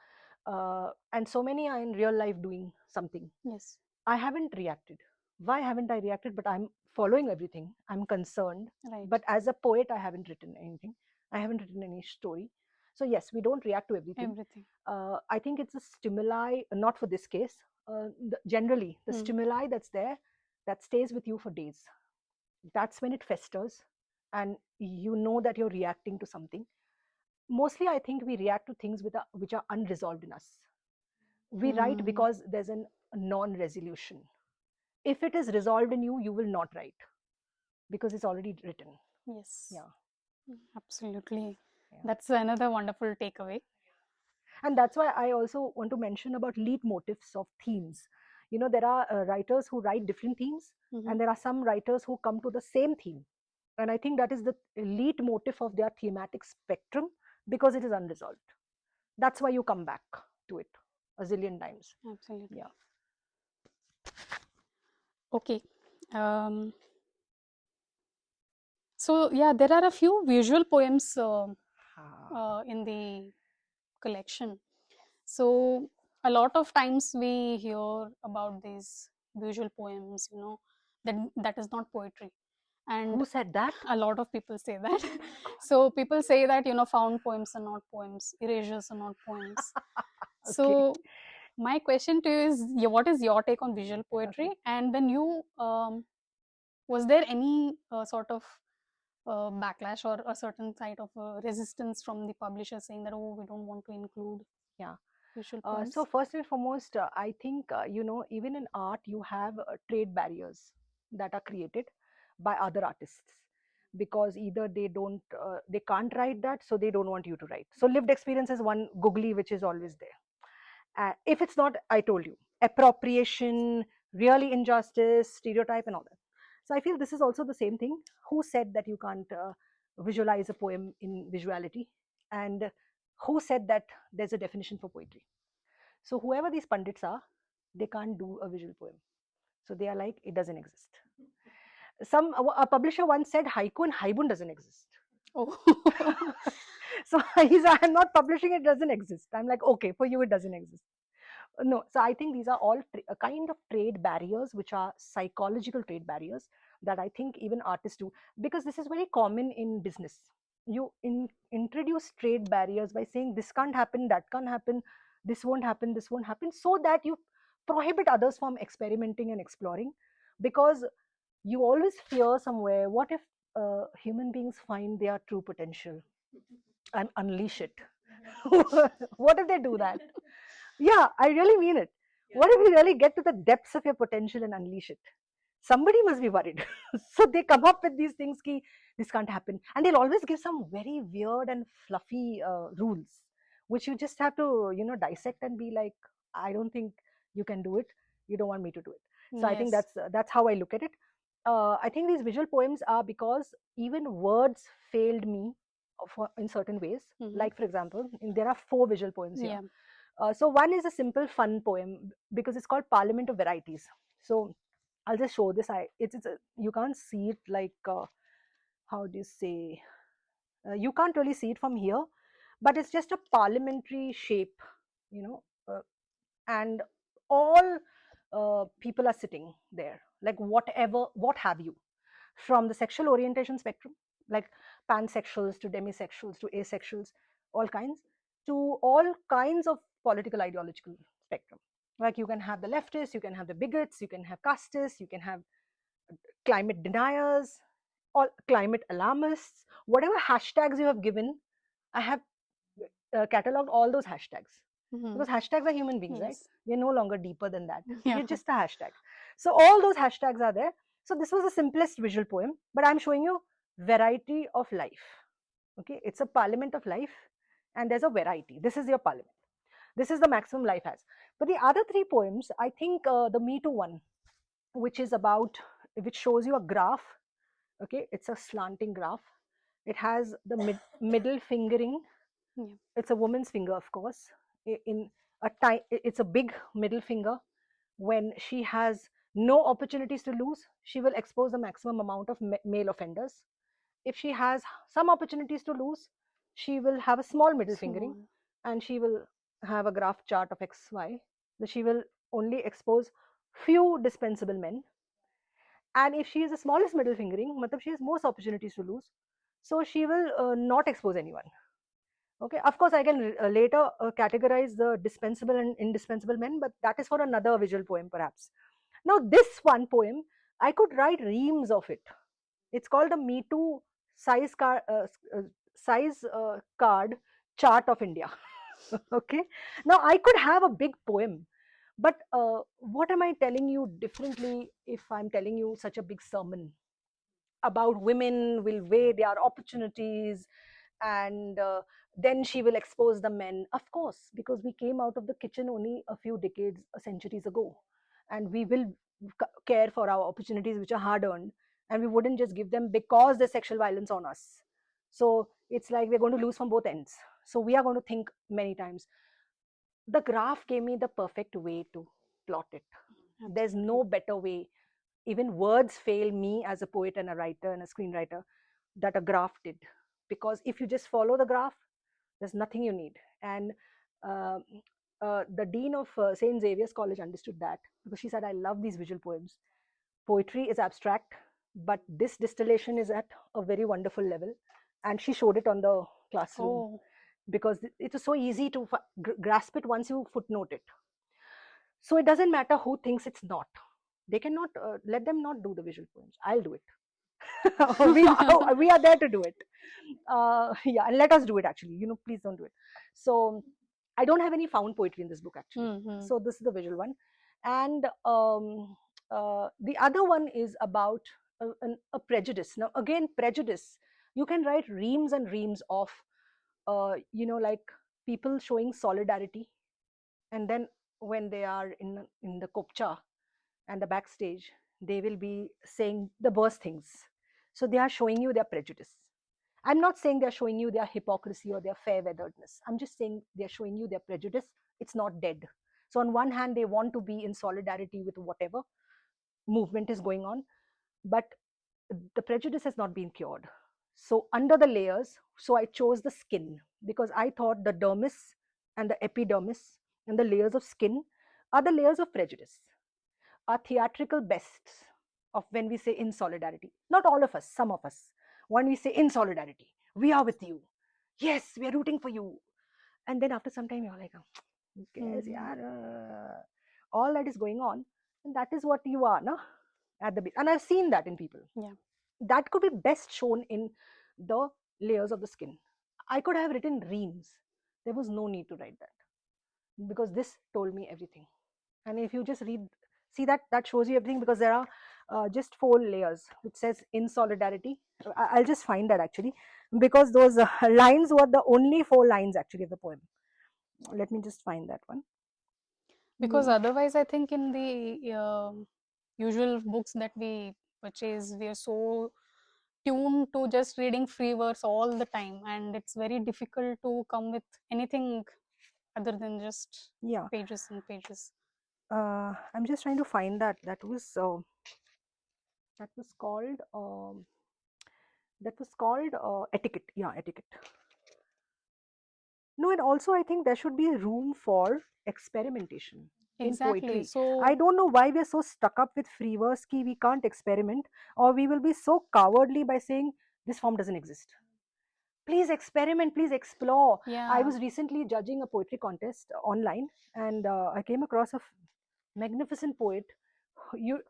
Right. And so many are in real life doing something. Yes. I haven't reacted. Why haven't I reacted? But I'm following everything, I'm concerned. Right. But as a poet, I haven't written anything. I haven't written any story. So yes, we don't react to everything. Everything. I think it's a stimuli, not for this case. Generally, the Mm. stimuli that's there, that stays with you for days. That's when it festers, and you know that you're reacting to something. Mostly, I think we react to things which are unresolved in us. We write Mm. because there's a non-resolution. If it is resolved in you, you will not write because it's already written. Yes. Yeah, Absolutely. yeah. That's another wonderful takeaway. And that's why I also want to mention about leitmotifs of themes. There are writers who write different themes, Mm-hmm. and there are some writers who come to the same theme. And I think that is the leitmotif of their thematic spectrum because it is unresolved. That's why you come back to it a zillion times. Absolutely. Yeah. Okay. So yeah, there are a few visual poems in the collection. So a lot of times we hear about these visual poems, that is not poetry, and Who said that? a lot of people say that. So people say that found poems are not poems, erasures are not poems. Okay. So my question to you is, what is your take on visual poetry? Okay. And then was there any sort of backlash or a certain side of resistance from the publisher saying that, oh, we don't want to include Yeah. visual So poems? first and foremost, I think even in art you have trade barriers that are created by other artists because either they can't write that, so they don't want you to write. So lived experience is one googly which is always there. If it's not, I told you, appropriation, really injustice, stereotype, and all that. So I feel this is also the same thing. Who said that you can't visualize a poem in visuality? And who said that there's a definition for poetry? So whoever these pundits are, they can't do a visual poem. So they are like, it doesn't exist. A publisher once said haiku and haibun doesn't exist. Oh. So I'm not publishing, it doesn't exist. I'm like, okay, for you it doesn't exist. No, so I think these are all a kind of trade barriers, which are psychological trade barriers that I think even artists do, because this is very common in business. You introduce trade barriers by saying this can't happen, that can't happen, this won't happen, so that you prohibit others from experimenting and exploring, because you always fear somewhere, what if human beings find their true potential and unleash it? What if they do that? Yeah, I really mean it. What if you really get to the depths of your potential and unleash it? Somebody must be worried. So they come up with these things ki this can't happen, and they'll always give some very weird and fluffy rules, which you just have to dissect and be like, I don't think you can do it. You don't want me to do it. So I think Yes. that's how I look at it. I think these visual poems are because even words failed me in certain ways. Mm-hmm. Like for example, there are 4 visual poems here. Yeah. So one is a simple fun poem because it's called Parliament of Varieties. So I'll just show this. You can't see it like how do you say? You can't really see it from here, but it's just a parliamentary shape, you know, and all people are sitting there, like what have you, from the sexual orientation spectrum, like pansexuals to demisexuals to asexuals, all kinds, to all kinds of political ideological spectrum. Like you can have the leftists, you can have the bigots, you can have castists, you can have climate deniers, or climate alarmists, whatever hashtags you have given. I have cataloged all those hashtags Mm-hmm. because hashtags are human beings, right? Yes. We're no longer deeper than that. Yeah. We're just a hashtag. So all those hashtags are there. So this was the simplest visual poem, but I'm showing you variety of life. Okay, it's a parliament of life, and there's a variety. This is your parliament. This is the maximum life has. But the other 3 poems, I think the Me Too one, which is about, which shows you a graph. Okay, it's a slanting graph. It has the middle fingering. Yeah. It's a woman's finger, of course. In it's a big middle finger, when she has no opportunities to lose, she will expose the maximum amount of male offenders. If she has some opportunities to lose, she will have a small middle fingering, Small. and she will have a graph chart of XY, that she will only expose few dispensable men. And if she is the smallest middle fingering, matlab she has most opportunities to lose, so she will not expose anyone. Okay, of course I can later categorize the dispensable and indispensable men, but that is for another visual poem perhaps. Now this one poem, I could write reams of it. It's called the Me Too size card, size card chart of India. Okay, now I could have a big poem, but what am I telling you differently if I'm telling you such a big sermon about women will weigh their opportunities, and then she will expose the men? Of course, because we came out of the kitchen only a few decades, centuries ago, and we will care for our opportunities which are hard earned, and we wouldn't just give them because there's sexual violence on us. So it's like we're going to lose from both ends. So we are going to think many times. The graph gave me the perfect way to plot it. There's Absolutely. no better way. Even words fail me as a poet and a writer and a screenwriter that a graph did. Because if you just follow the graph, there's nothing you need. And uh, the dean of St. Xavier's College understood that, because she said, I love these visual poems. Poetry is abstract, but this distillation is at a very wonderful level. And she showed it on the classroom, Oh. because it was so easy to grasp it once you footnote it. So it doesn't matter who thinks it's not. They cannot let them not do the visual poems. I'll do it. We are there to do it. Yeah, and let us do it actually. Please don't do it. So I don't have any found poetry in this book actually. Mm-hmm. So this is the visual one, and the other one is about a prejudice. Now again, prejudice. You can write reams and reams of, like people showing solidarity, and then when they are in the kopcha and the backstage, they will be saying the worst things. So they are showing you their prejudice. I'm not saying they're showing you their hypocrisy or their fair weatheredness. I'm just saying they're showing you their prejudice. It's not dead. So on one hand, they want to be in solidarity with whatever movement is going on, but the prejudice has not been cured. So under the layers, so I chose the skin, because I thought the dermis and the epidermis and the layers of skin are the layers of prejudice, are theatrical bests of when we say in solidarity. Not all of us, some of us. When we say in solidarity, we are with you. Yes, we are rooting for you. And then after some time, you're like, "Oh, who cares, Mm-hmm. yaar? All that is going on. And that is what you are, na? At the base. And I've seen that in people. Yeah. That could be best shown in the layers of the skin. I could have written reams. There was no need to write that, because this told me everything. And if you just read, see, that shows you everything, because there are just 4 layers which says in solidarity. I'll just find that actually, because those lines were the only 4 lines actually of the poem. Let me just find that one. Because Mm, otherwise, I think in the usual books that we purchase, we are so tuned to just reading free verse all the time, and it's very difficult to come with anything other than just yeah, pages and pages. I'm just trying to find that. That was called etiquette. Yeah, etiquette. No, and also I think there should be room for experimentation in Exactly. poetry. I So, don't know why we're so stuck up with free verse ki we can't experiment, or we will be so cowardly by saying this form doesn't exist. Please experiment, please explore. I yeah. was recently judging a poetry contest online, and I came across a magnificent poet.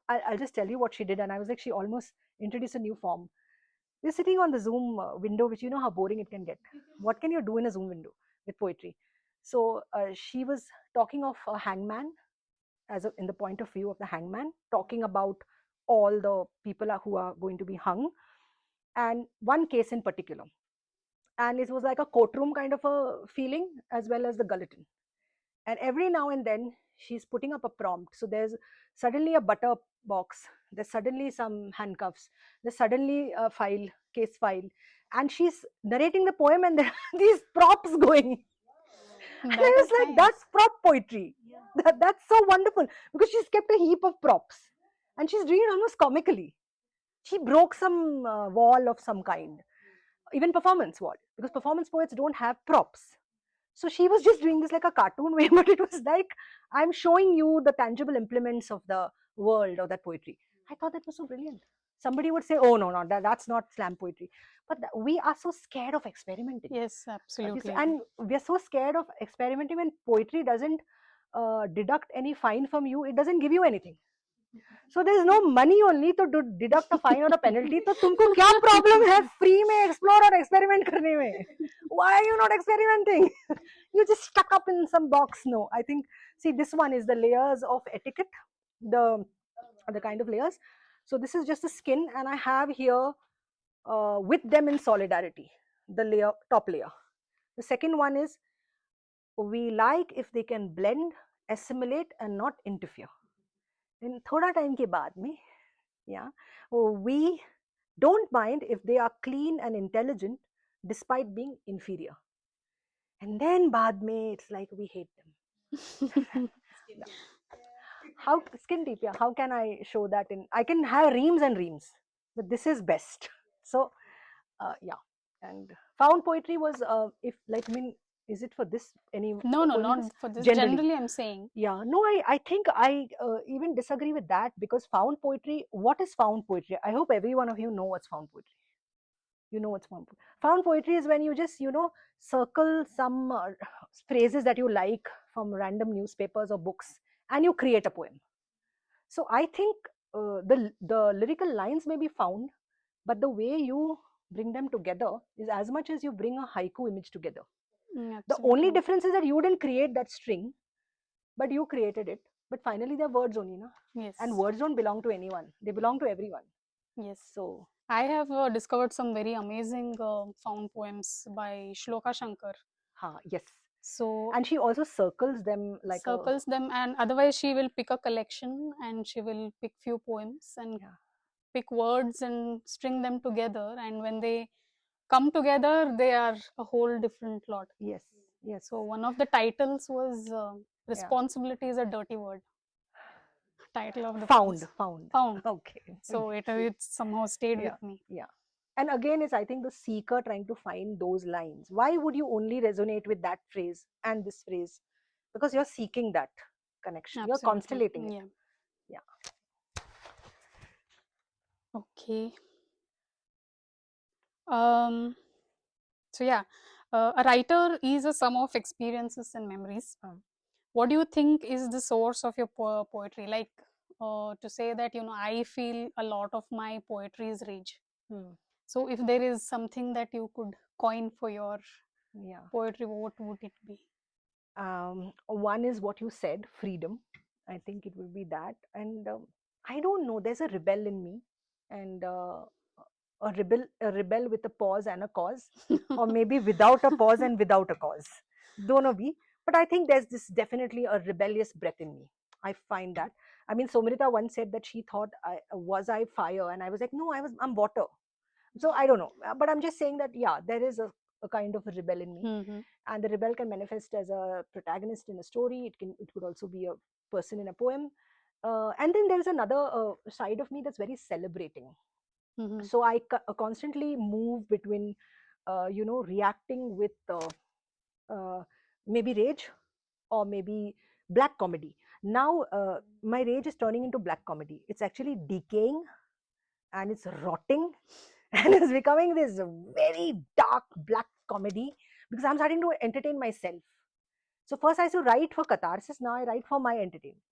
I'll just tell you what she did, and I was like, she almost introduced a new form. We're sitting on the Zoom window, which you know how boring it can get. What can you do in a Zoom window with poetry? So she was talking of a hangman, in the point of view of the hangman, talking about all the people who are going to be hung, and one case in particular. And it was like a courtroom kind of a feeling, as well as the guillotine. And every now and then she's putting up a prompt. So there's suddenly a butter box, there's suddenly some handcuffs, there's suddenly a case file, and she's narrating the poem, and there are these props going. And That I is was like, nice. that's prop poetry. That's so wonderful, because she's kept a heap of props and she's doing it almost comically. She broke some wall of some kind, even performance wall, because performance poets don't have props. So she was just doing this like a cartoon way, but it was like, I'm showing you the tangible implements of the world of that poetry. I thought that was so brilliant. Somebody would say, oh, no, no, that's not slam poetry. But we are so scared of experimenting. Yes, absolutely. And we are so scared of experimenting when poetry doesn't deduct any fine from you, it doesn't give you anything. So there is no money only to deduct a fine or a penalty. तो तुमको क्या problem है free में explore और experiment करने में? Why are you not experimenting? You just stuck up in some box. No, I think, see, this one is the layers of etiquette, the kind of layers. So this is just the skin, and I have here with them in solidarity, the layer, top layer. The second one is, we like if they can blend, assimilate, and not interfere. In thoda time ke baad mein, yeah, we don't mind if they are clean and intelligent despite being inferior. And then baad mein, it's like we hate them. How skin deep? Yeah. How can I show that in? I can have reams and reams, but this is best. So, yeah. And found poetry was, if like, I mean, is it for this any No, no, poem in not this? for this. Generally. Generally, I'm saying. Yeah, no, I think I even disagree with that, because found poetry, what is found poetry? I hope every one of you know what's found poetry. You know what's found poetry. Found poetry is when you just, circle some phrases that you like from random newspapers or books, and you create a poem. So I think the lyrical lines may be found, but the way you bring them together is as much as you bring a haiku image together. The only Absolutely. difference is that you didn't create that string, but you created it. But finally, they're words only, na? Yes. And words don't belong to anyone; they belong to everyone. Yes. So, I have discovered some very amazing found poems by Shloka Shankar. yes. So And she also circles them like circles them, and otherwise she will pick a collection and she will pick few poems and yeah. pick words and string them together, and when they come together they are a whole different lot. Yes, yes. So one of the titles was Yeah. responsibility is a dirty word. Title of the Found, piece. found. Found. Okay. So it somehow stayed Yeah, with me. yeah. And again, is I think the seeker trying to find those lines. Why would you only resonate with that phrase and this phrase? Because you're seeking that connection. You're Absolutely. constellating it. Yeah. Yeah. Okay. So yeah, a writer is a sum of experiences and memories. What do you think is the source of your poetry? Like to say that I feel a lot of my poetry is rage. So if there is something that you could coin for your poetry, what would it be? One is what you said, freedom. I think it will be that. And I don't know, there's a rebel in me, and a rebel with a pause and a cause, or maybe without a pause and without a cause. Dono bhi. But I think there's this definitely a rebellious breath in me. I find that. I mean, Somrita once said that she thought I fire, and I was like, no, I'm water. So I don't know, but I'm just saying that, yeah, there is a kind of a rebel in me. And the rebel can manifest as a protagonist in a story. It could also be a person in a poem. And then there's another side of me that's very celebrating. So I constantly move between reacting with maybe rage, or maybe black comedy. Now my rage is turning into black comedy. It's actually decaying, and it's rotting, and it's becoming this very dark black comedy, because I'm starting to entertain myself. So first I used to write for catharsis, now I write for my entertainment.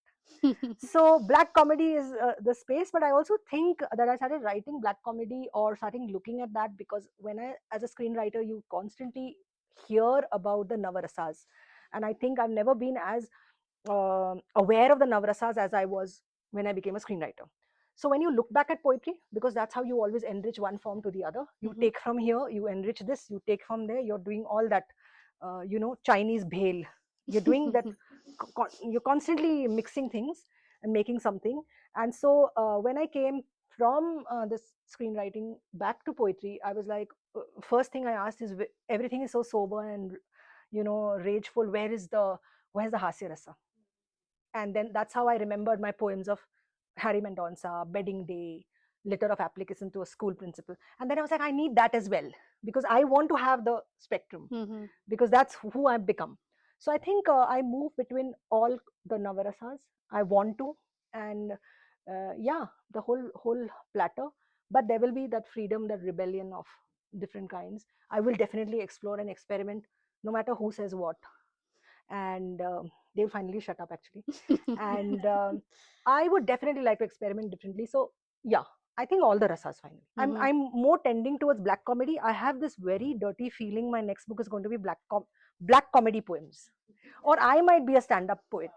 So black comedy is the space, but I also think that I started writing black comedy, or starting looking at that, because when I, as a screenwriter, you constantly hear about the navarasas, and I think I've never been as aware of the navrasas as I was when I became a screenwriter. So when you look back at poetry, because that's how you always enrich one form to the other, you take from here, you enrich this, you take from there, you're doing all that, Chinese bhel. You're doing that, you're constantly mixing things and making something. And so when I came from this screenwriting back to poetry, I was like, first thing I asked is, everything is so sober and rageful. Where's the hasya rasa? And then that's how I remembered my poems of Harry Mendonça, Bedding Day, Letter of Application to a School Principal. And then I was like, I need that as well, because I want to have the spectrum, Mhm. because that's who I've become. So I think I move between all the Navarasas. I want to, and yeah, the whole platter. But there will be that freedom, that rebellion of different kinds. I will definitely explore and experiment, no matter who says what, and they'll finally shut up actually. And I would definitely like to experiment differently. So yeah, I think all the rasas finally. Mhm. I'm more tending towards black comedy. I have this very dirty feeling my next book is going to be black comedy poems, or I might be a stand-up poet,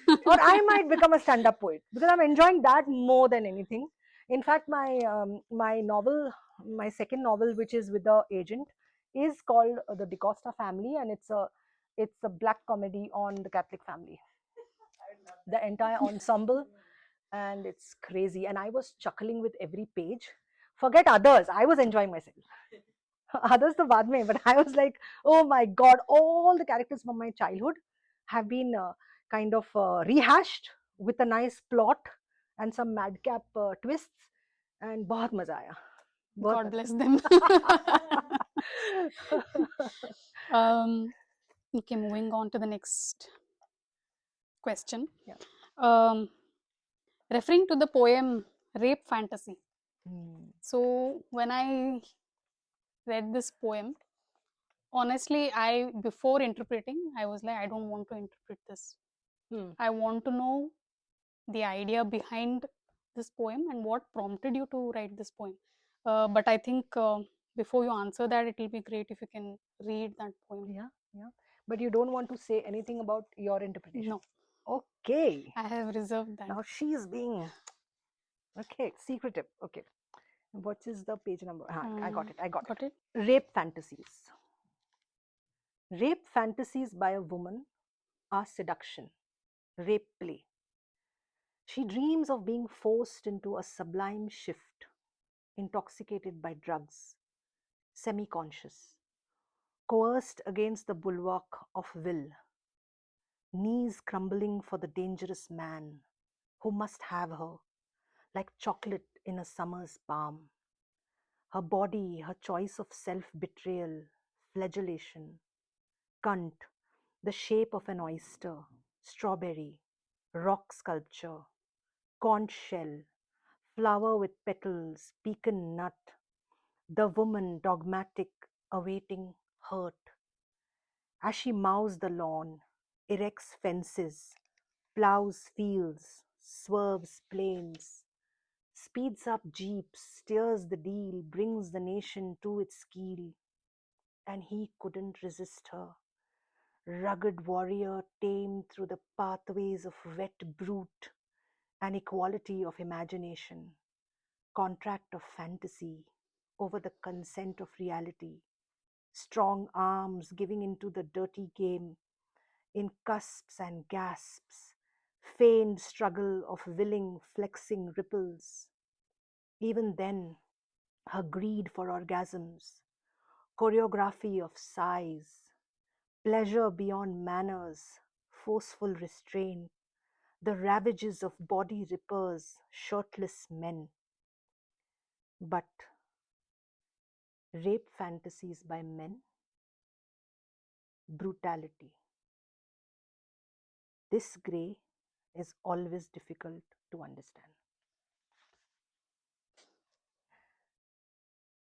or I might become a stand-up poet, because I'm enjoying that more than anything. In fact, my novel, my second novel, which is with the agent, is called The DeCosta Family, and it's a black comedy on the Catholic family, the entire ensemble, and it's crazy. And I was chuckling with every page. Forget others, I was enjoying myself. Others the baad mein, but I was like, oh my god, all the characters from my childhood have been kind of rehashed with a nice plot and some madcap twists, and बहुत मजा आया, बहुत God मजा bless them. आया. Okay, moving on to the next question. Yeah. Um, referring to the poem Rape Fantasy. So, when I read this poem, honestly, before interpreting, I was like, I don't want to interpret this. I want to know the idea behind this poem and what prompted you to write this poem. But I think before you answer that, it will be great if you can read that poem. Yeah. But you don't want to say anything about your interpretation? No. Okay. I have reserved that. Now she is being secretive. Okay. What is the page number? I got it. Got it? Rape fantasies. Rape fantasies by a woman are seduction, rape play. She dreams of being forced into a sublime shift, intoxicated by drugs, semi conscious, coerced against the bulwark of will, knees crumbling for the dangerous man who must have her, like chocolate in a summer's palm. Her body, her choice of self betrayal, flagellation, cunt, the shape of an oyster, strawberry, rock sculpture, conch shell, flower with petals, pecan nut, the woman dogmatic, awaiting hurt. As she mows the lawn, erects fences, plows fields, swerves plains, speeds up jeeps, steers the deal, brings the nation to its keel. And he couldn't resist her. Rugged warrior tamed through the pathways of wet brute, an equality of imagination, contract of fantasy over the consent of reality, strong arms giving into the dirty game, in cusps and gasps, feigned struggle of willing, flexing ripples. Even then, her greed for orgasms, choreography of sighs, pleasure beyond manners, forceful restraint, the ravages of body rippers, shirtless men. But rape fantasies by men, brutality. This grey is always difficult to understand.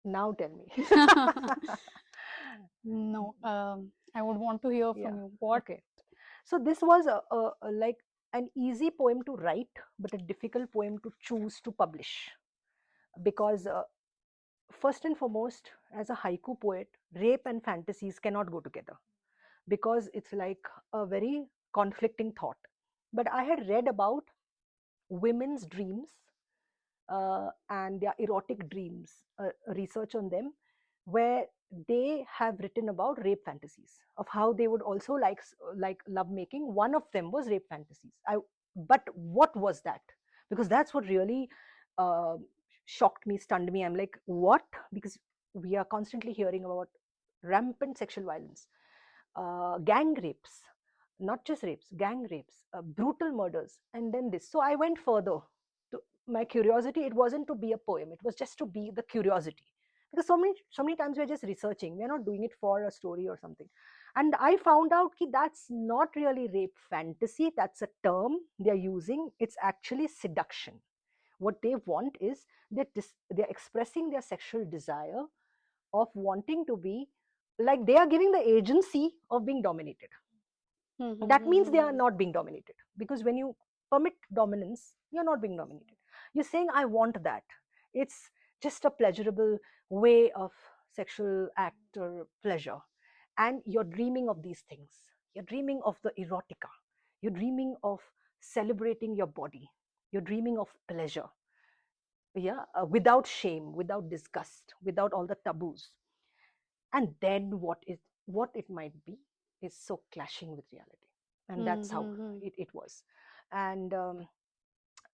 Now tell me. No, I would want to hear from you. What? Okay. So this was like an easy poem to write, but a difficult poem to choose to publish, because first and foremost, as a haiku poet, rape and fantasies cannot go together, because it's like a very conflicting thought. But I had read about women's dreams and their erotic dreams, research on them, where they have written about rape fantasies, of how they would also like love making. One of them was rape fantasies. But what was that? Because that's what really uh, shocked me, stunned me. I'm like, what? Because we are constantly hearing about rampant sexual violence. gang rapes, not just rapes, gang rapes, brutal murders, and then this. So I went further. To my curiosity, it wasn't to be a poem; it was just to be the curiosity. Because so many times we're just researching, we're not doing it for a story or something. And I found out that that's not really rape fantasy. That's a term they're using. It's actually seduction. What they want is they're expressing their sexual desire of wanting to be, like, they are giving the agency of being dominated. That means they are not being dominated, because when you permit dominance, you're not being dominated. You're saying, I want that. It's just a pleasurable way of sexual act or pleasure, and you're dreaming of these things. You're dreaming of the erotica. You're dreaming of celebrating your body. You're dreaming of pleasure, yeah, without shame, without disgust, without all the taboos. And then what it might be is so clashing with reality. And that's how it was. And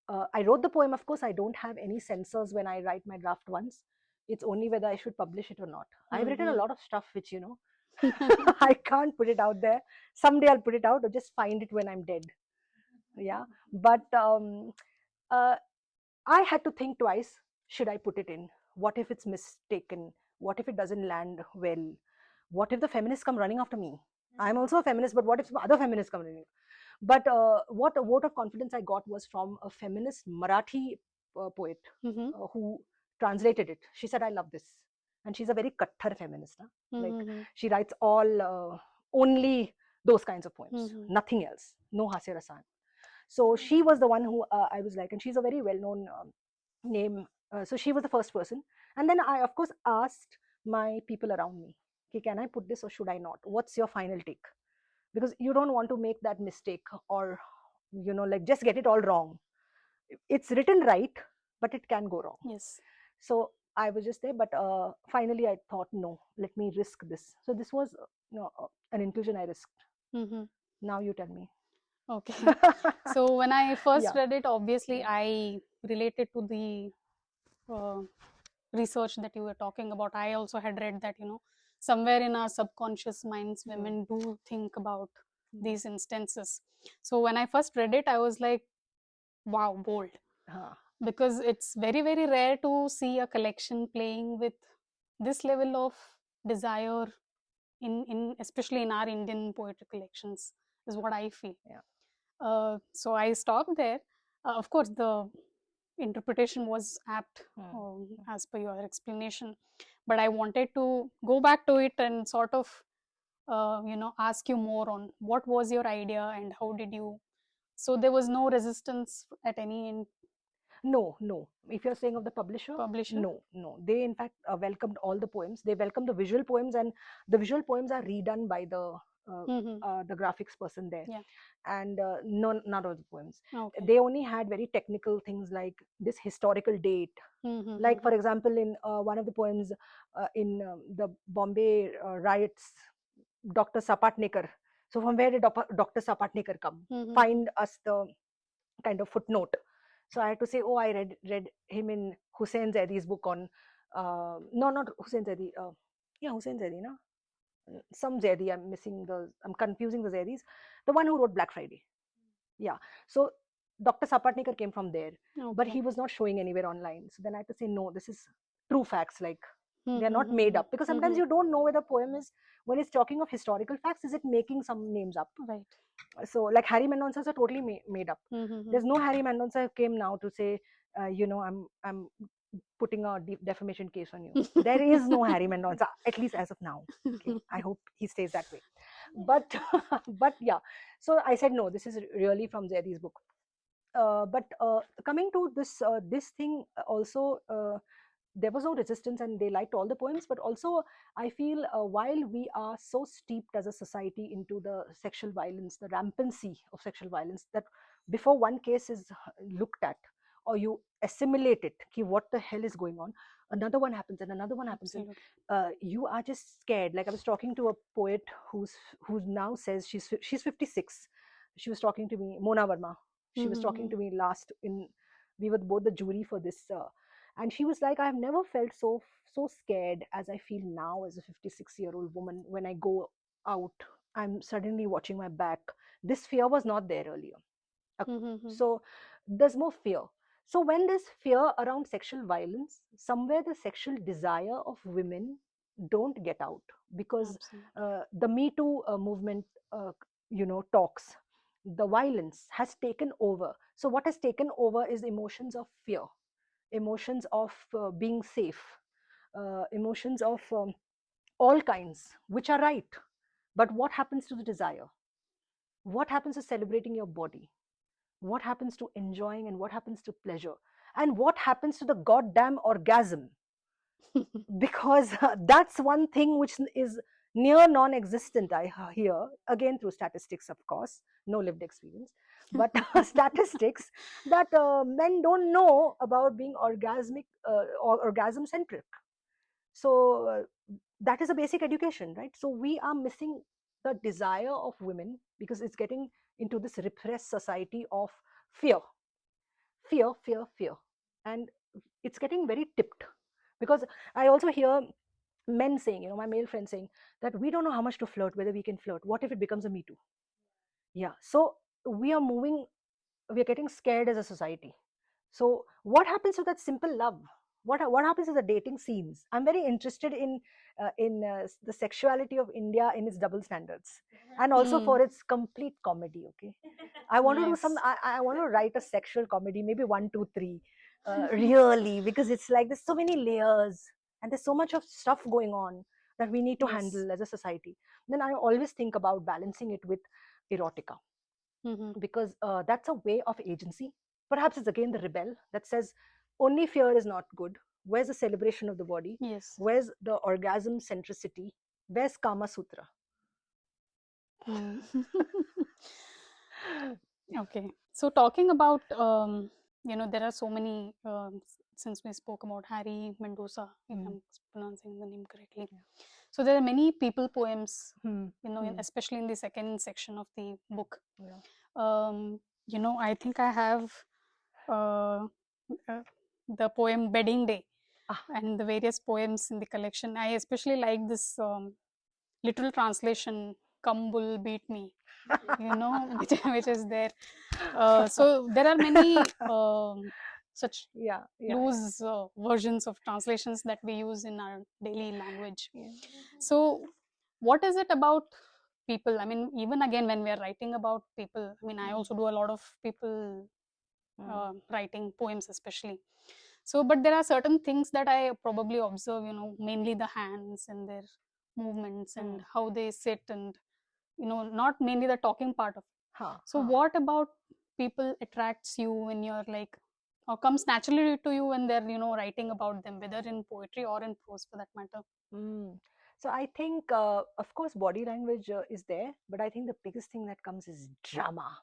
I wrote the poem. Of course, I don't have any censors when I write my draft once. It's only whether I should publish it or not. I've written a lot of stuff which, I can't put it out there. Someday I'll put it out, or just find it when I'm dead. Yeah. But uh, I had to think twice. Should I put it in? What if it's mistaken? What if it doesn't land well? What if the feminists come running after me? I'm also a feminist, but what if some other feminists come running? But what a vote of confidence I got was from a feminist Marathi poet who translated it. She said, I love this. And she's a very katthar feminist. Huh? Like, she writes all only those kinds of poems, nothing else, no hasya rasan. So she was the one who I was like, and she's a very well-known name. So she was the first person. And then I, of course, asked my people around me, okay, can I put this or should I not? What's your final take? Because you don't want to make that mistake, or, like, just get it all wrong. It's written right, but it can go wrong. Yes. So I was just there, but finally I thought, no, let me risk this. So this was an inclusion I risked. Now you tell me. Okay. So when I first Yeah. read it, obviously I related to the research that you were talking about. I also had read that, somewhere in our subconscious minds, women do think about these instances. So when I first read it, I was like, wow, bold. Because it's very, very rare to see a collection playing with this level of desire in especially in our Indian poetry collections, is what I feel. Yeah. So I stopped there. Of course, the interpretation was apt as per your explanation, but I wanted to go back to it and sort of ask you more on what was your idea and how did you. So there was no resistance at any end. No. If you're saying of the publisher, no. They in fact welcomed all the poems. They welcomed the visual poems, and the visual poems are redone by the graphics person there. Yeah. And none of the poems. Okay. They only had very technical things like this historical date. Like, for example, in one of the poems in the Bombay riots, Dr. Sapatnekar. So from where did Dr. Sapatnekar come? Find us the kind of footnote. So I had to say, oh, I read him in Hussain Zaidi's book on, no, not Hussain Zaidi, Hussain Zaidi, no? Some Zaidi, I'm confusing the Zaidis, the one who wrote Black Friday. Yeah. So Dr. Sapatnekar came from there, but he was not showing anywhere online. So then I had to say, no, this is true facts, like, they're not made up. Because sometimes you don't know whether a poem is, when it's talking of historical facts, is it making some names up? Right. So, like, Harry Mendonca's are totally made up. There's no Harry Mendonca who came now to say, I'm putting a defamation case on you. There is no Harry Mendonca, at least as of now. Okay. I hope he stays that way. But but yeah. So I said, no, this is really from Zaidi's book. But coming to this thing also, there was no resistance, and they liked all the poems. But also, I feel while we are so steeped as a society into the sexual violence, the rampancy of sexual violence, that before one case is looked at, or you assimilate it, ki what the hell is going on, another one happens and another one happens. And, you are just scared. Like, I was talking to a poet who now says she's 56. She was talking to me, Mona Verma. She was talking to me last we were both the jury for this, and she was like, I've never felt so scared as I feel now as a 56-year-old woman when I go out I'm suddenly watching my back. This fear was not there earlier. Mm-hmm. So there's more fear. So when there's fear around sexual violence, somewhere the sexual desire of women don't get out, because Absolutely. the Me Too movement, talks. The violence has taken over. So what has taken over is emotions of fear, emotions of being safe, emotions of all kinds, which are right. But what happens to the desire? What happens to celebrating your body? What happens to enjoying, and what happens to pleasure, and what happens to the goddamn orgasm? Because that's one thing which is near non-existent, I hear, again through statistics, of course, no lived experience, but statistics, that men don't know about being orgasmic, or orgasm centric. So that is a basic education, right? So we are missing the desire of women, because it's getting into this repressed society of fear, fear, fear, fear. And it's getting very tipped, because I also hear men saying, my male friends saying, that we don't know how much to flirt, whether we can flirt. What if it becomes a Me Too? Yeah. So we are moving, we are getting scared as a society. So what happens to that simple love? What happens to the dating scenes? I'm very interested in the sexuality of India in its double standards, and also Hmm. for its complete comedy. Okay, I want to do some. Yes. I want to write a sexual comedy, maybe one, two, three, really, because it's like there's so many layers, and there's so much of stuff going on that we need to Yes. handle as a society. Then I always think about balancing it with erotica, Mm-hmm. because that's a way of agency. Perhaps it's again the rebel that says only fear is not good. Where's the celebration of the body? Yes. Where's the orgasm centricity? Where's Kama Sutra? Hmm. Okay. So talking about, there are so many, since we spoke about Harry Mendoza, if Hmm. I'm pronouncing the name correctly. Yeah. So there are many people poems, Hmm. Hmm. especially in the second section of the book. Yeah. I think I have uh, uh, the poem Bedding Day Ah. and the various poems in the collection. I especially like this literal translation, Come Bull Beat Me, which is there. So there are many such Yeah. Yeah. Yeah. loose versions of translations that we use in our daily language. Yeah. So, what is it about people? I mean, even again, when we are writing about people, I mean, I Hmm. also do a lot of people Hmm. writing poems, especially. So, but there are certain things that I probably observe, mainly the hands and their movements and Hmm. how they sit, and not mainly the talking part of it. Ha. So Ha. what about people attracts you when you're like, or comes naturally to you when they're writing about them, whether in poetry or in prose for that matter? Mm. So I think, of course, body language is there, but I think the biggest thing that comes is drama.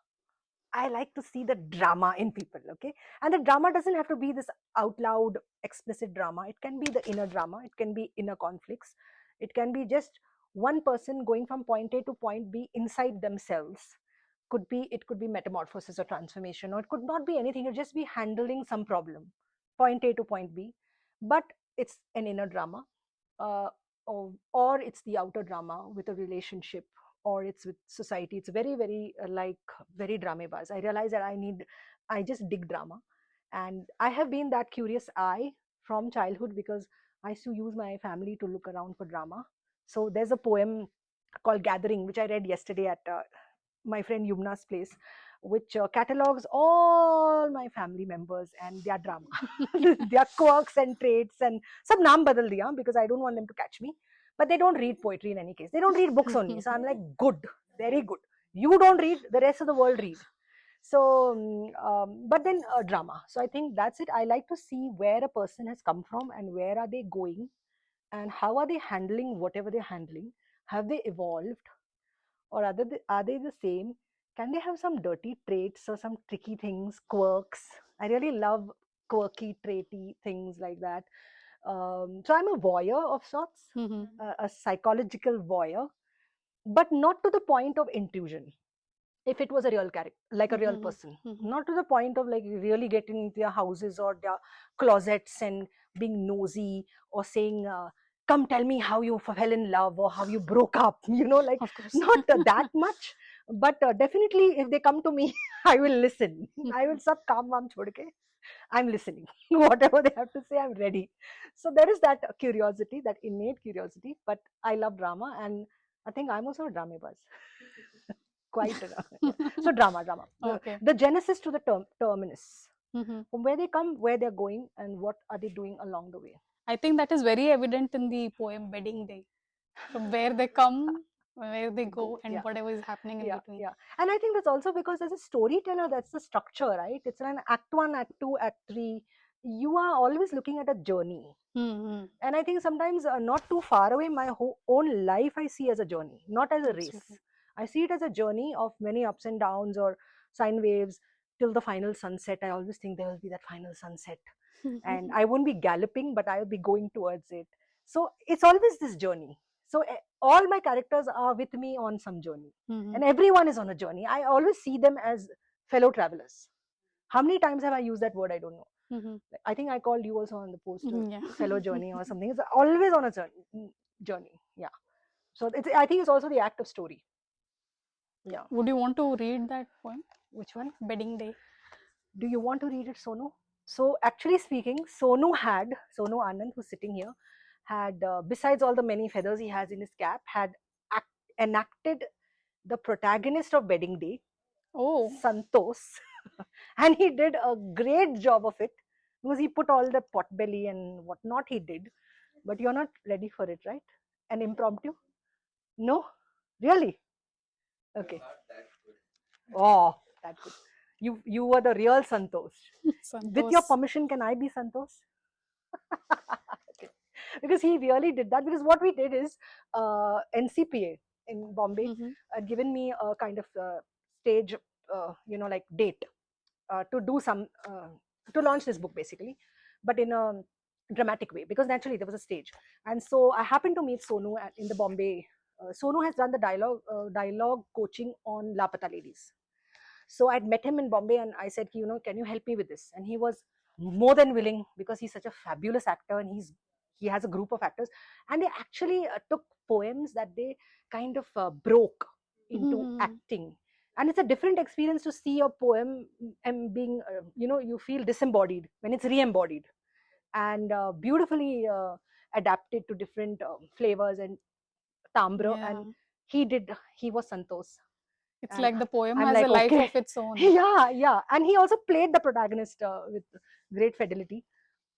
I like to see the drama in people, okay? And the drama doesn't have to be this out loud, explicit drama. It can be the inner drama, it can be inner conflicts, it can be just one person going from point A to point B inside themselves. It could be metamorphosis or transformation, or it could not be anything. It just be handling some problem, point A to point B, but it's an inner drama, uh, or it's the outer drama with a relationship, or it's with society. It's very, very very dramebaz. I realize that I just dig drama, and I have been that curious eye from childhood, because I used to use my family to look around for drama. So there's a poem called Gathering, which I read yesterday at my friend Yumna's place, which catalogs all my family members and their drama, their quirks and traits, and some naam badal diya because I don't want them to catch me. But they don't read poetry in any case. They don't read books only. So I'm like, good, very good. You don't read, the rest of the world read. So, but then drama. So I think that's it. I like to see where a person has come from and where are they going, and how are they handling whatever they're handling. Have they evolved, or are they the same? Can they have some dirty traits or some tricky things, quirks? I really love quirky, traity things like that. So I'm a voyeur of sorts, Mhm, a psychological voyeur, but not to the point of intrusion. If it was a real character, like a real mhm, person, mhm. not to the point of like really getting into their houses or their closets and being nosy, or saying, come tell me how you fell in love or how you broke up, like Of course. not that much, but definitely if they come to me, I will listen. I will sab kaam waam chhod ke, I'm listening. Whatever they have to say, I'm ready. So there is that curiosity, that innate curiosity, but I love drama, and I think I'm also a drama buzz. Quite a yeah. So drama. Okay. The genesis to the terminus. Mhm. From where they come, where they're going, and what are they doing along the way. I think that is very evident in the poem Wedding Day. From where they come, where they They go, go, and yeah. whatever is happening in between. Yeah. And I think that's also because as a storyteller, that's the structure, right? It's an act one, act two, act three. You are always looking at a journey. Mm-hmm. And I think sometimes not too far away, my own life I see as a journey, not as a Absolutely. race. I see it as a journey of many ups and downs or sine waves till the final sunset. I always think there will be that final sunset. And I won't be galloping, but I'll be going towards it. So it's always this journey. So all my characters are with me on some journey, Mm-hmm. and everyone is on a journey. I always see them as fellow travelers. How many times have I used that word? I don't know. Mm-hmm. I think I called you also on the post Yeah. fellow journey or something. It's always on a journey. Yeah. So I think it's also the act of story. Yeah. Would you want to read that poem, Which one? Wedding Day? Do you want to read it, Sonu? So actually speaking, Sonu Anand, who's sitting here, had besides all the many feathers he has in his cap, had enacted the protagonist of Wedding Day, Oh, Santos, and he did a great job of it because he put all the potbelly and whatnot he did. But you're not ready for it, right? An impromptu? No, really? Okay. Oh, that good. You were the real Santosh. With your Santos. permission, can I be Santosh? Okay. Because he really did that. Because what we did is NCPA in Bombay Mm-hmm. had given me a kind of stage, like date to do some to launch this book basically, but in a dramatic way because naturally there was a stage, and so I happened to meet Sonu in the Bombay. Sonu has done the dialogue coaching on Lapata Ladies. So I'd met him in Bombay and I said, can you help me with this? And he was more than willing because he's such a fabulous actor and he has a group of actors, and they actually took poems that they kind of broke into Mm-hmm. acting. And it's a different experience to see a poem and being, you feel disembodied when it's re-embodied and beautifully adapted to different flavors and timbre. Yeah. And he was Santos, It's and like the poem I'm has a like, life okay. of its own. Yeah, and he also played the protagonist with great fidelity.